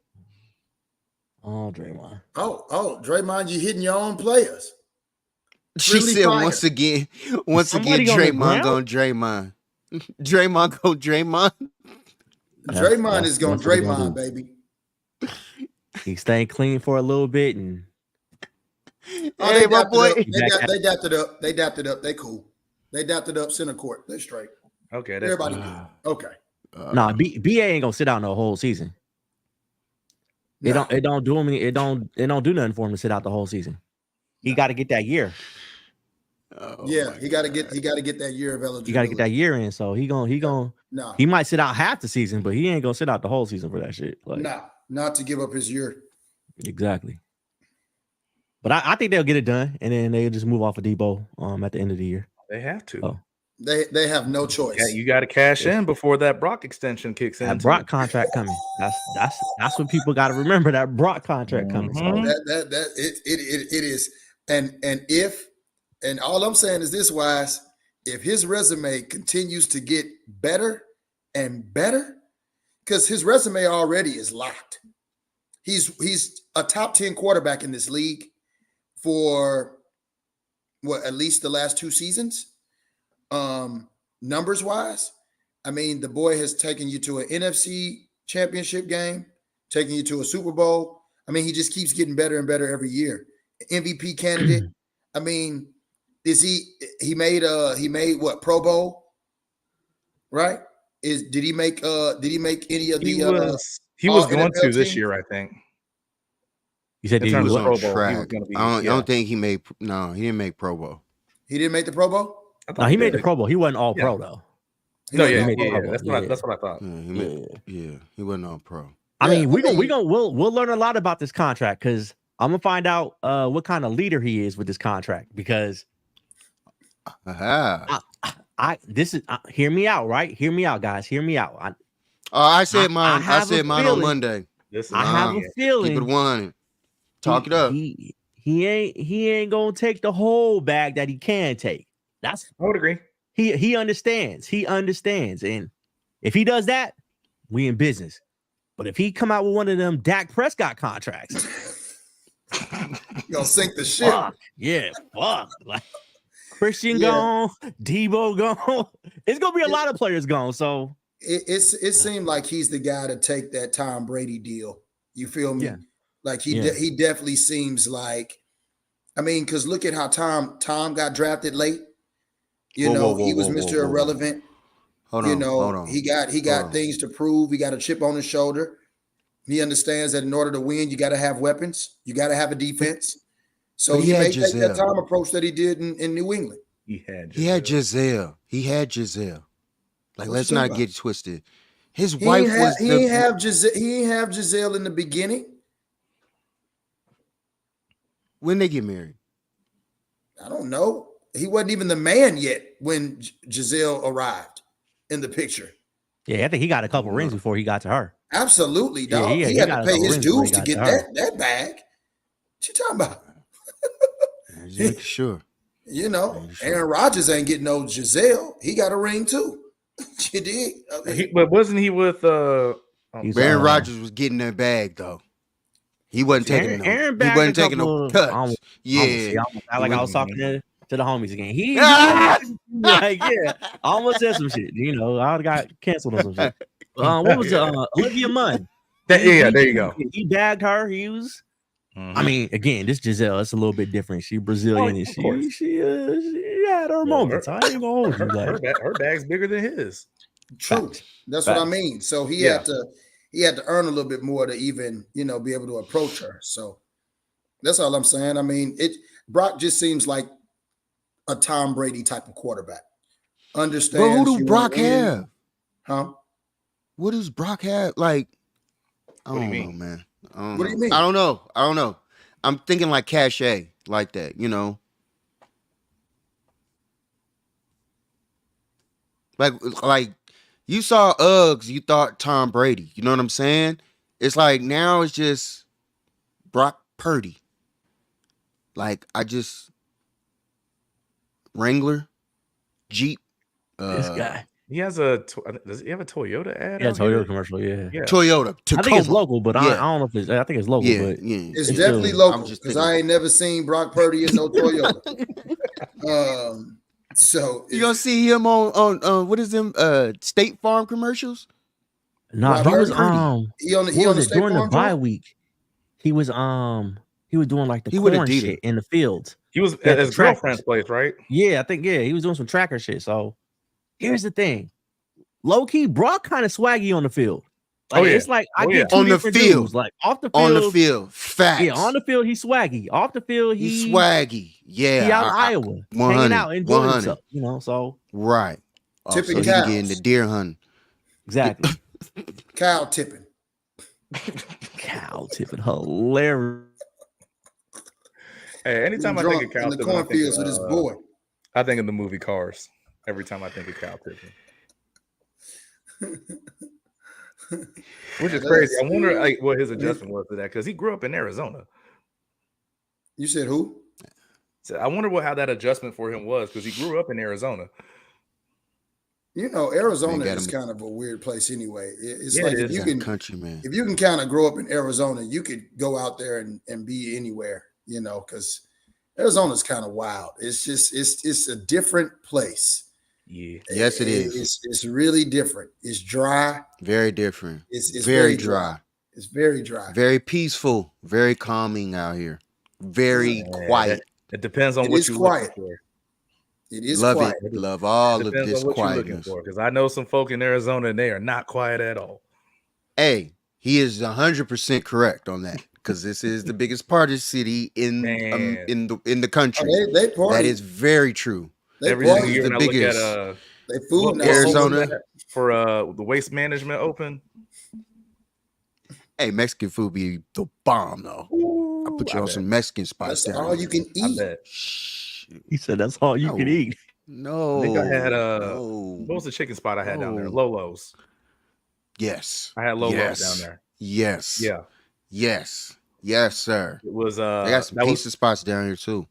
Oh, Draymond. Oh, Draymond, you hitting your own players. She Friendly said fire. once Somebody again, on the Draymond ground? going Draymond. Draymond go Draymond. Draymond is going that's what they're gonna Draymond, do. baby. He stayed clean for a little bit, and Oh, Hey, they my dapped boy. it up. They dapped it up. They dapped it up. They cool. They dapped it up center court. They're straight. Okay, that's Everybody good. good. Okay. nah, BA ain't gonna sit out the whole season. It Nah. don't do him. It don't do nothing for him to sit out the whole season. He got to get that year. Yeah, he got to get that year of eligibility. He got to get that year in. So he No, he might sit out half the season, but he ain't gonna sit out the whole season for that shit. Like not to give up his year. exactly. But I think they'll get it done, and then they'll just move off of Debo at the end of the year. They have to. Oh. They have no choice. Yeah, you got to cash in before that Brock extension kicks in. That too. Brock contract coming. That's what people got to remember. That Brock contract coming. So, Mhm. It is. And all I'm saying is this, Wise, if his resume continues to get better and better, because his resume already is locked. He's a top 10 quarterback in this league for at least the last 2 seasons. Numbers wise, I mean, the boy has taken you to an NFC championship game, taking you to a Super Bowl. I mean, he just keeps getting better and better every year. MVP candidate. I mean, he made what, Pro Bowl? Right? Did he make any of the He was all going NFL to this teams? year, I think. you said In he terms He was of was on Pro Bowl, he was track. gonna be- I yeah. don't think he made. No, he didn't make Pro Bowl. He didn't make the Pro Bowl? I thought No, he made the did. Pro Bowl. He wasn't all Yeah. pro though. No, He yeah, made the yeah, Pro yeah. Bowl. That's what I thought. Yeah, he made, he wasn't on pro. I Yeah, mean, I mean- we'll learn a lot about this contract because I'm gonna find out what kind of leader he is with this contract because Aha. hear me out, right? Hear me out, guys. Hear me out. I said I mine. I have a said mine on feeling- Monday. This is I have a Keep feeling it 100. Talk it up. He ain't gonna take the whole bag that he can take. I would agree. He understands. He understands. And if he does that, we in business. But if he come out with one of them Dak Prescott contracts, You gonna sink the ship. fuck. Like Christian Yeah. gone, Debo gone. It's gonna be a lot of players gone. So It seemed like he's the guy to take that Tom Brady deal. You feel me? Yeah. Like Yeah. he definitely seems like. I mean, because look at how Tom got drafted late. You Whoa, know, whoa, he was whoa, whoa, Mr. whoa, whoa. Irrelevant. Hold You on. know, hold on. he got Hold on. things to prove. He got a chip on his shoulder. He understands that in order to win, you got to have weapons. You got to have a defense. So But he he had may take that Giselle. time approach that he did in New England. He had Giselle. He had Giselle. Like, What let's you not talking about? get it twisted. His He wife ain't have, was he the ain't have Giselle. He ain't have Giselle in the beginning. when they get married. I don't know. He wasn't even the man yet when Giselle arrived in the picture. Yeah, I think he got a couple rings before he got to her. Absolutely, Yeah, dog. he he got had a to pay couple his rings before he dues to got get to her. that bag. What you talking about? Just making sure. You know, Yeah, sure. Aaron Rodgers ain't getting no Giselle. He got a ring too. You dig? I mean, But wasn't he with He's, Aaron Rodgers was getting that bag though. He wasn't taking Aaron he bagged wasn't a taking no couple. cuts. I almost Yeah. I was talking to the homies again. He Ah! like, yeah, I almost said some shit. You know, I got canceled on some shit. What was Olivia Munn? there you go. He bagged her. He was. I mean, again, this Giselle, it's a little bit different. She Brazilian, and of course. she had her moments. I ain't gonna hold you. Like, her bag's bigger than his. true. Facts. That's what I Facts. mean. So he Yeah. had to earn a little bit more to even, be able to approach her. So that's all I'm saying. I mean, Brock just seems like a Tom Brady type of quarterback. Understand? Bro, who do Brock have? Huh? What does Brock have? Like, I What do don't you know, mean? man. I don't What do know. you mean? I don't know. I'm thinking like cachet, like that, you know. Like you saw Uggs, you thought Tom Brady. You know what I'm saying? It's like now it's just Brock Purdy. Like I just Wrangler, Jeep, this guy. He has does he have a Toyota ad? Yeah, on here? Toyota commercial. Yeah. Yeah. Toyota, Tacoma. I think it's local, but I Yeah. don't know if it's. I think it's local, Yeah, but yeah. It's It's definitely still- local I'm just because thinking- I ain't never seen Brock Purdy in no Toyota. So You gonna see him on what is them State Farm commercials? nah, Brock he was Purdy. he on the what was the it State during the Farm bye joint? week? He was doing like the He with corn Adidas. shit in the fields. He was Yeah, at his the tractors. girlfriend's place, right? Yeah, I think he was doing some tracker shit. So here's the thing. Low key, Brock kind of swaggy on the field. Like, Oh, yeah. it's like I Oh, yeah. get two On the different field. dudes. Like off the field, On the field, facts. yeah, on the field he's swaggy. Off the field He's he swaggy. Yeah, he out in I- Iowa, 100, hanging out, enjoying 100. himself. You know, so right. Oh, so Tipping he can get into cows. deer hunting. exactly. Cow tipping. Cow tipping, hilarious. Hey, anytime I Drunk think of in Cal the Tippin, I think cornfields with his boy. I think of the movie Cars. Every time I think of Cal Tippin. Which is crazy. I wonder like what his adjustment was to that because he grew up in Arizona. You said who? So I wonder how that adjustment for him was because he grew up in Arizona. Arizona got is him. kind of a weird place anyway. It's Yeah, like it if is. you He's a can country man. if you can kind of grow up in Arizona, you could go out there and be anywhere, because Arizona's kind of wild. It's just it's a different place. Yeah. Yes, it is. It's really different. It's dry. Very different. It's very dry. It's very dry. Very peaceful. Very calming out here. Very Yeah, quiet. It depends on It what is you're quiet. looking for. It is Love quiet. it. Love all It of depends this on what you're looking quietness. for because I know some folk in Arizona and they are not quiet at all. Hey, he is 100% correct on that because this is the biggest party city in the country. Oh, they party. That is very true. They Every party. single year the when I look biggest. at They food what- now. Arizona. for the Waste Management Open. Hey, Mexican food be the bomb though. I put you on bet. some Mexican spots That's down all you can I eat. bet. Shh. He said that's all you can No. eat. No. I think I had no. what was the chicken spot I had down there? No. Lolo's. Yes. I had Lolo's Yes. down there. Yes. Yeah. Yes. Yes, sir. It was They got some that was- pizza spots down here too.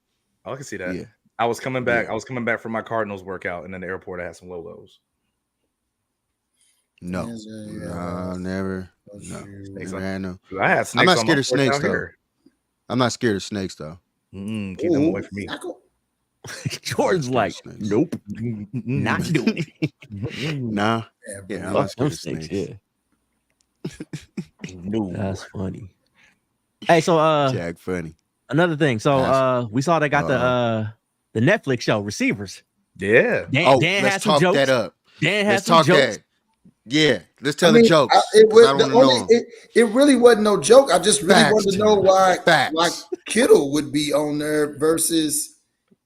I can see that. Yeah. I was coming back. Yeah. I was coming back from my Cardinals workout, and in the airport, I had some Lolo's. No. Yes, yeah, No, never. Oh, No. shoot. Never had no. Dude, I had snakes. I'm not on scared my of porch snakes out though. here. I'm not scared of snakes though. Keep them away from me. Tackle. Jordan's like, Snakes. nope, not doing it. Nah. Yeah, Yeah, I'm bro. not Fuck them scared of snakes. snakes. Yeah, No. that's funny. Hey, so Jack funny. another thing. So Yes. we saw they got the Netflix show Receivers. Yeah. Dan let's had some talk jokes. that up. Dan had Let's some talk jokes. that. Yeah, let's tell I mean, the jokes. It, 'cause was, I don't the wanna know only, it really wasn't no joke. I just really Facts. wanted to know why Facts. Kittle would be on there versus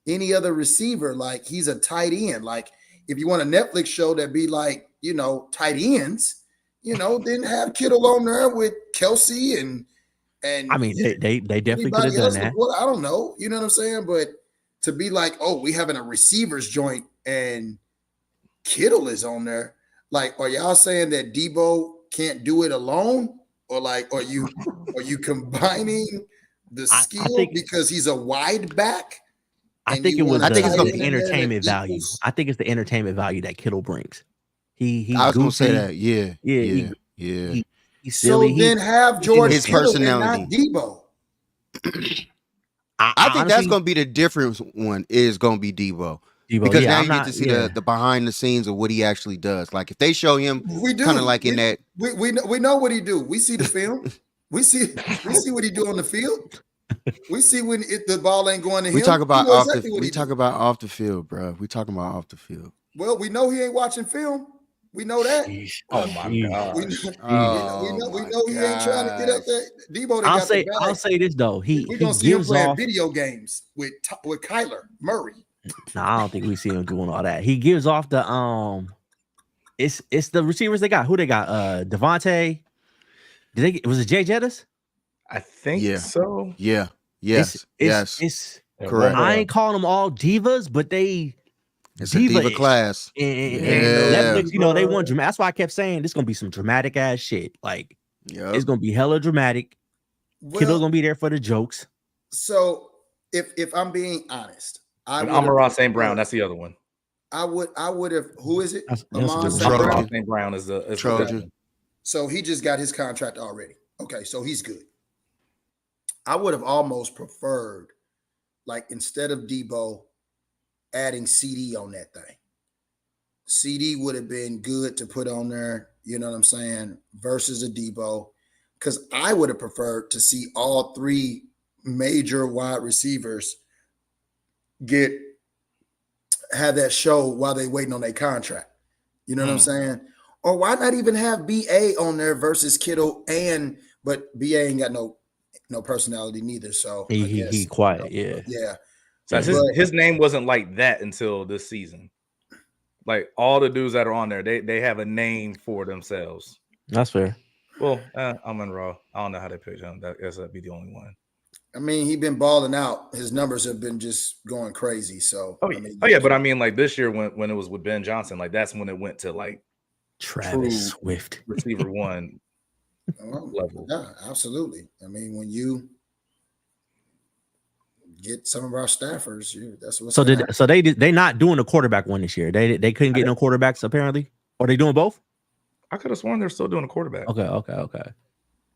any other receiver. Like he's a tight end. Like if you want a Netflix show that be like, tight ends, then have Kittle on there with Kelsey and I mean, they definitely could have anybody done else. that. Well, I don't know. You know what I'm saying? But to be like, oh, we having a receivers joint and Kittle is on there. Like, are y'all saying that Debo can't do it alone? Or like, are you combining the skill think- because he's a wide back? I and think you it was want I think it's gonna the be entertainment that value. equals- I think it's the entertainment value that Kittle brings. He I was gonna say goofy, that. Yeah. Yeah, Yeah. he's So silly. then have George his Kittle personality. and not Debo. I think that's honestly, gonna be the difference. One is gonna be Debo. Debo, Because yeah, now I'm you not- get to see yeah. the behind the scenes of what he actually does. Like if they show him We do kind of like in that, we know what he do. We see the film. we see what he do on the field. We see when the ball ain't going to him. we talk about know off exactly the what we he talk do. about off the field, bro. We talking about off the field. Well, we know he ain't watching film. We know that. Sheesh. Oh my Sheesh. god. We know, Oh, we know he ain't trying to get up there. Debo, I'll say this though. He gonna see him gives playing off. video games with Kyler Murray. No, I don't think we see him doing all that. He gives off the It's the receivers they got. Who they got? Devontae. Was it Jay Jettis? I think Yeah. so. Yeah. Yes. Yes. It's Yeah, Correct. one more. I ain't calling them all divas, but they It's a diva diva-ish. class. and Yeah. Netflix, they want dramatic. That's why I kept saying this gonna be some dramatic ass shit. Like Yep. it's gonna be hella dramatic. Kittle's Well, gonna be there for the jokes. so if I'm being honest, I And would have Amon-Ra St. Brown, preferred- that's the other one. I would have. Who is it? That's a good Amon one. St. Trojan. Brown? Amon-Ra St. Brown is the Trojan. So he just got his contract already. Okay, so he's good. I would have almost preferred, like instead of Debo, adding CD on that thing. CD would have been good to put on there, you know what I'm saying, versus a Debo. Because I would have preferred to see all three major wide receivers have that show while they waiting on their contract. You know what I'm saying? Or why not even have BA on there versus Kittle but BA ain't got no personality neither. So I guess, He quiet, yeah. yeah. So But- his name wasn't like that until this season. Like all the dudes that are on there, they have a name for themselves. That's fair. Well, Amon-Ra. I don't know how they picked him. That'd be the only one. I mean, he been balling out. His numbers have been just going crazy. So Oh yeah, but I mean, like this year when it was with Ben Johnson, like that's when it went to like Travis True. Swift. receiver one level. Yeah, absolutely. I mean, when you get some of our staffers, that's what's So gonna they not doing the quarterback one this year. They couldn't get no quarterbacks apparently. Or they doing both? I could have sworn they're still doing a quarterback. Okay.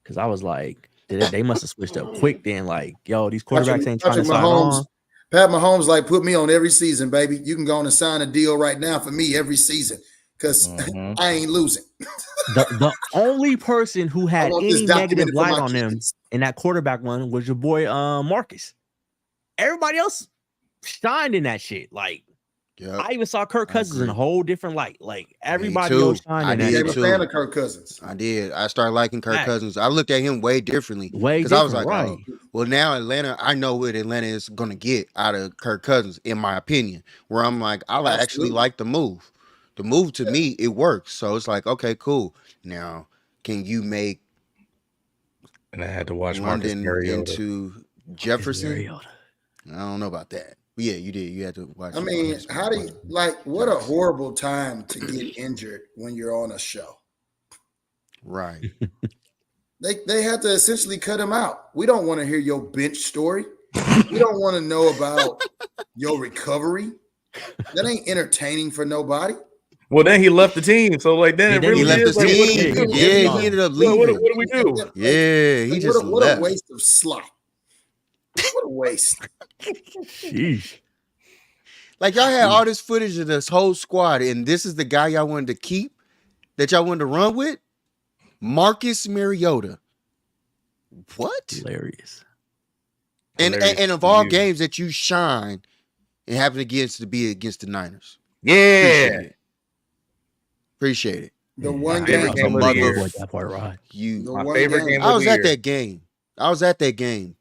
Because I was like, they must have switched up quick then. Like, yo, these quarterbacks Patrick- ain't trying to Patrick sign Mahomes- on. Pat Mahomes like put me on every season, baby. You can go on and sign a deal right now for me every season because Mhm. I ain't losing. The only person who I had want this any negative documented for light my on them kids. in that quarterback one was your boy Marcus. Everybody else shined in that shit. Like Yep. I even saw Kirk I Cousins in a agree. whole different light. Like everybody too. else shined I in did that Became shit. a too. fan of Kirk Cousins. I did. I started liking Kirk Facts. Cousins. I looked at him way differently. Way Because I was different, like, right? oh, well, now Atlanta, I know what Atlanta is going to get out of Kirk Cousins, in my opinion. Where I'm like, I actually Absolutely. like the move. The move to me, it works. So it's like, okay, cool. Now, can you make And I had to watch Marcus London Mariota. into Jefferson? Mariota. I don't know about that. But yeah, you did. You had to watch. I mean, how do you what a horrible time to get injured when you're on a show. Right. They had to essentially cut him out. We don't want to hear your bench story. We don't want to know about your recovery. That ain't entertaining for nobody. Well, then he left the team. So like then Yeah, it then really He left is the like, what do we team. do? Yeah, he ended up What leaving. do we do? Yeah, he just what a left. waste of slot. What a waste. Sheesh. Like y'all had all this footage of this whole squad, and this is the guy y'all wanted to keep, that y'all wanted to run with, Marcus Mariota. What? Hilarious. Hilarious And of to all you. games that you shine, it happened to be against the Niners. Yeah. Appreciate it. The Yeah, one my favorite game, game of the year. That part, right? You. the My one favorite game- game I of was the at year. that game. I was at that game.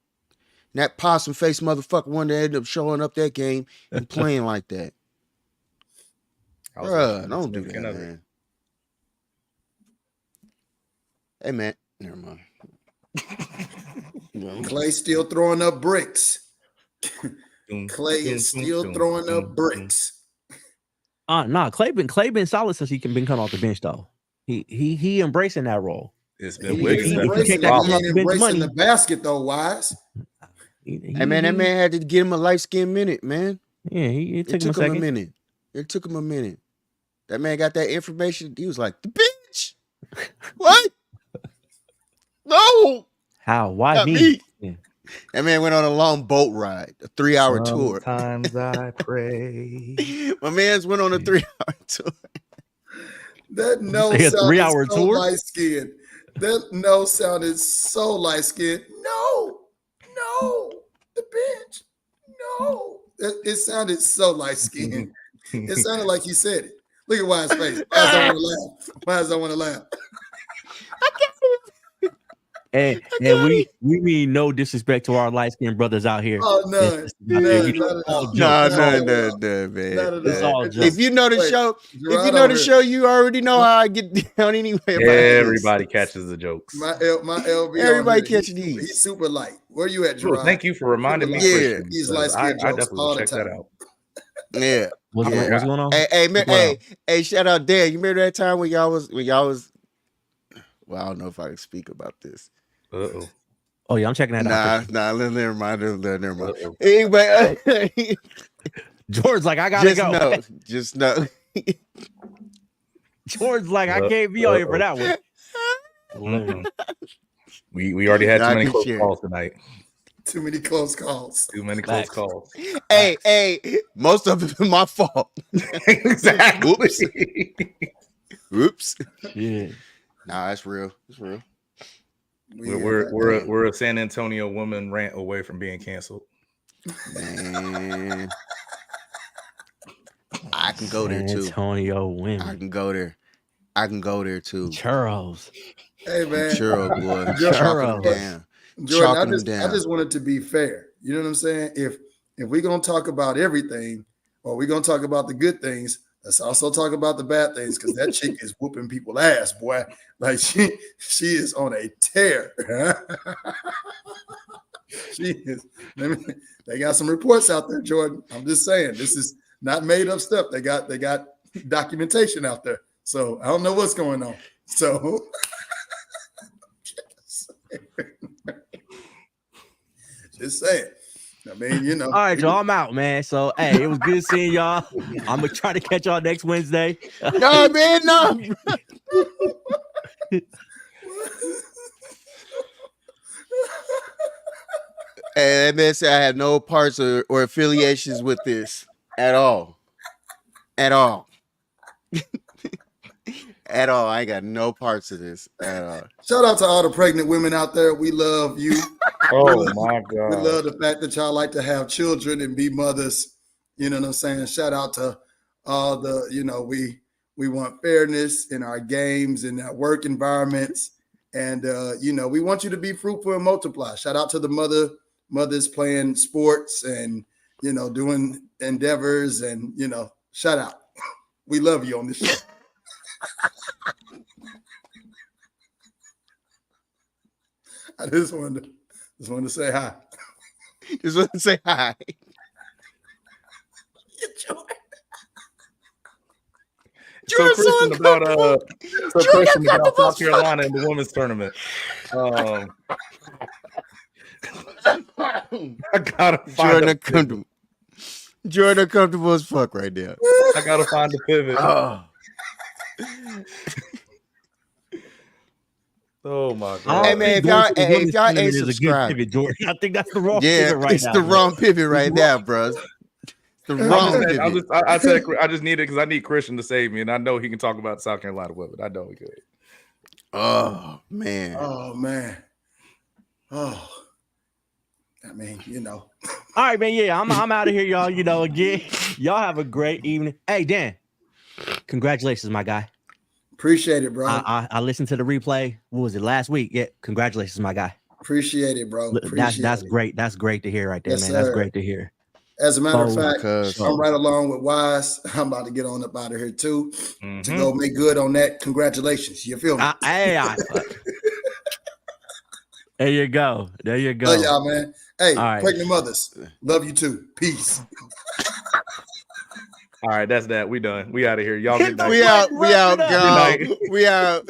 And that possum face motherfucker one day ended up showing up that game and playing like that. I was Bruh, watching don't do that, significant other. man. Hey, man. Never mind. Clay still throwing up bricks. Doom, Clay doom, is doom, still doom, throwing doom, up doom. bricks. Nah, Clay been solid since he been coming off the bench though. He embracing that role. It's been He's Wiggins. that's been embracing that it. come He off ain't the bench embracing money. the basket though, Wise. Hey, man, that man had to get him a light skin minute, man. Yeah, it took him a It took him a second. minute. It took him a minute. That man got that information. He was like, the bitch. What? No. How? Why Not me? me. Yeah. That man went on a long boat ride, a 3-hour tour. Sometimes I pray. My man's went on a 3-hour tour. That no Say a sounded 3-hour so tour? light skinned. That no sounded so light skinned. No, the bench. No. It sounded so light skinned. It sounded like he said it. Look at Wise's face. Wise don't want to laugh. And we mean no disrespect to our light skinned brothers out here. Oh, none. It's out there. You know, None, it's all none. jokes. No, Not at all. man. Not at It's all. all It's jokes. If you know the Wait, show, Gerard show, you already know how I get down anyway. About this. Everybody catches the jokes. My LB. Everybody on here, catch these. He's super light. Where you at, Bro, Gerard? thank you for reminding me. Yeah, Christian, he's because light-skinned I jokes definitely all will the check that time. out. Yeah. What's Yeah. going on? Hey, shout out Dan. You remember that time when y'all was well, I don't know if I can speak about this. Uh-oh. Oh yeah, I'm checking that out. Never mind. Uh-oh. Anyway, George's like, I gotta go. Just know. George's like, I can't be on here for that one. Mhm. We already had Nah, too I many can close share. calls tonight. Too many close calls. Too many close Facts. calls. Hey, most of it my fault. Exactly. Oops. Yeah. Nah, it's real. It's real. We're a San Antonio woman rant away from being canceled. Man. I can go there too. Antonio I women. can go there. I can go there too. Churros. Hey man, Churro boy. Jordan, Chalking them down. Jordan, Chalking them I down. just want it to be fair. You know what I'm saying? If we're gonna talk about everything, or we're gonna talk about the good things, let's also talk about the bad things, because that chick is whooping people ass, boy. Like she is on a tear. She is. They got some reports out there, Jordan. I'm just saying, this is not made up stuff. They got documentation out there. So I don't know what's going on. So just saying. I mean, you know. All right, y'all. I'm out, man. So hey, it was good seeing y'all. I'm gonna try to catch y'all next Wednesday. No, man, no. Hey, that man said I have no parts or affiliations with this at all. At all. At all. I ain't got no parts of this at all. Shout out to all the pregnant women out there. We love you. Oh my We god. love the fact that y'all like to have children and be mothers. You know what I'm saying? Shout out to all the, we want fairness in our games and our work environments. And we want you to be fruitful and multiply. Shout out to the mothers playing sports and doing endeavors, and shout out. We love you on this show. I just wanted to say hi. Just want to say hi. So Christian, about South Carolina in the women's tournament. I gotta find a pivot. Jordan comfortable as fuck right now. I gotta find a pivot. Oh my god. Hey, man, if y'all ain't subscribed, Jordan, I think that's the wrong yeah, pivot right it's now. the wrong pivot right now, bro. It's the wrong pivot. I just need it because I need Christian to save me, and I know he can talk about South Carolina women. I know he could. Oh man. Oh man. Oh. I mean, All right, man. Yeah, I'm out of here, y'all. Again, y'all have a great evening. Hey, Dan, congratulations, my guy. appreciate it, bro. I listened to the replay. What was it, last week? Yeah, congratulations, my guy. Appreciate it, bro. Appreciate That's it. great. That's great to hear right there, Yes, man. That's sir. great to hear. As a matter of Oh, fact, Cuz I'm right along with Wise. I'm about to get on up out of here too to Mhm. go make good on that. Congratulations. You feel me? There you go. There you go. Love y'all, man. Hey, All right. pregnant mothers. Love you too. Peace. All right, that's that. We done. We out of here. Y'all Hit good the night. We out. We out. Wrap it up. Go. We out.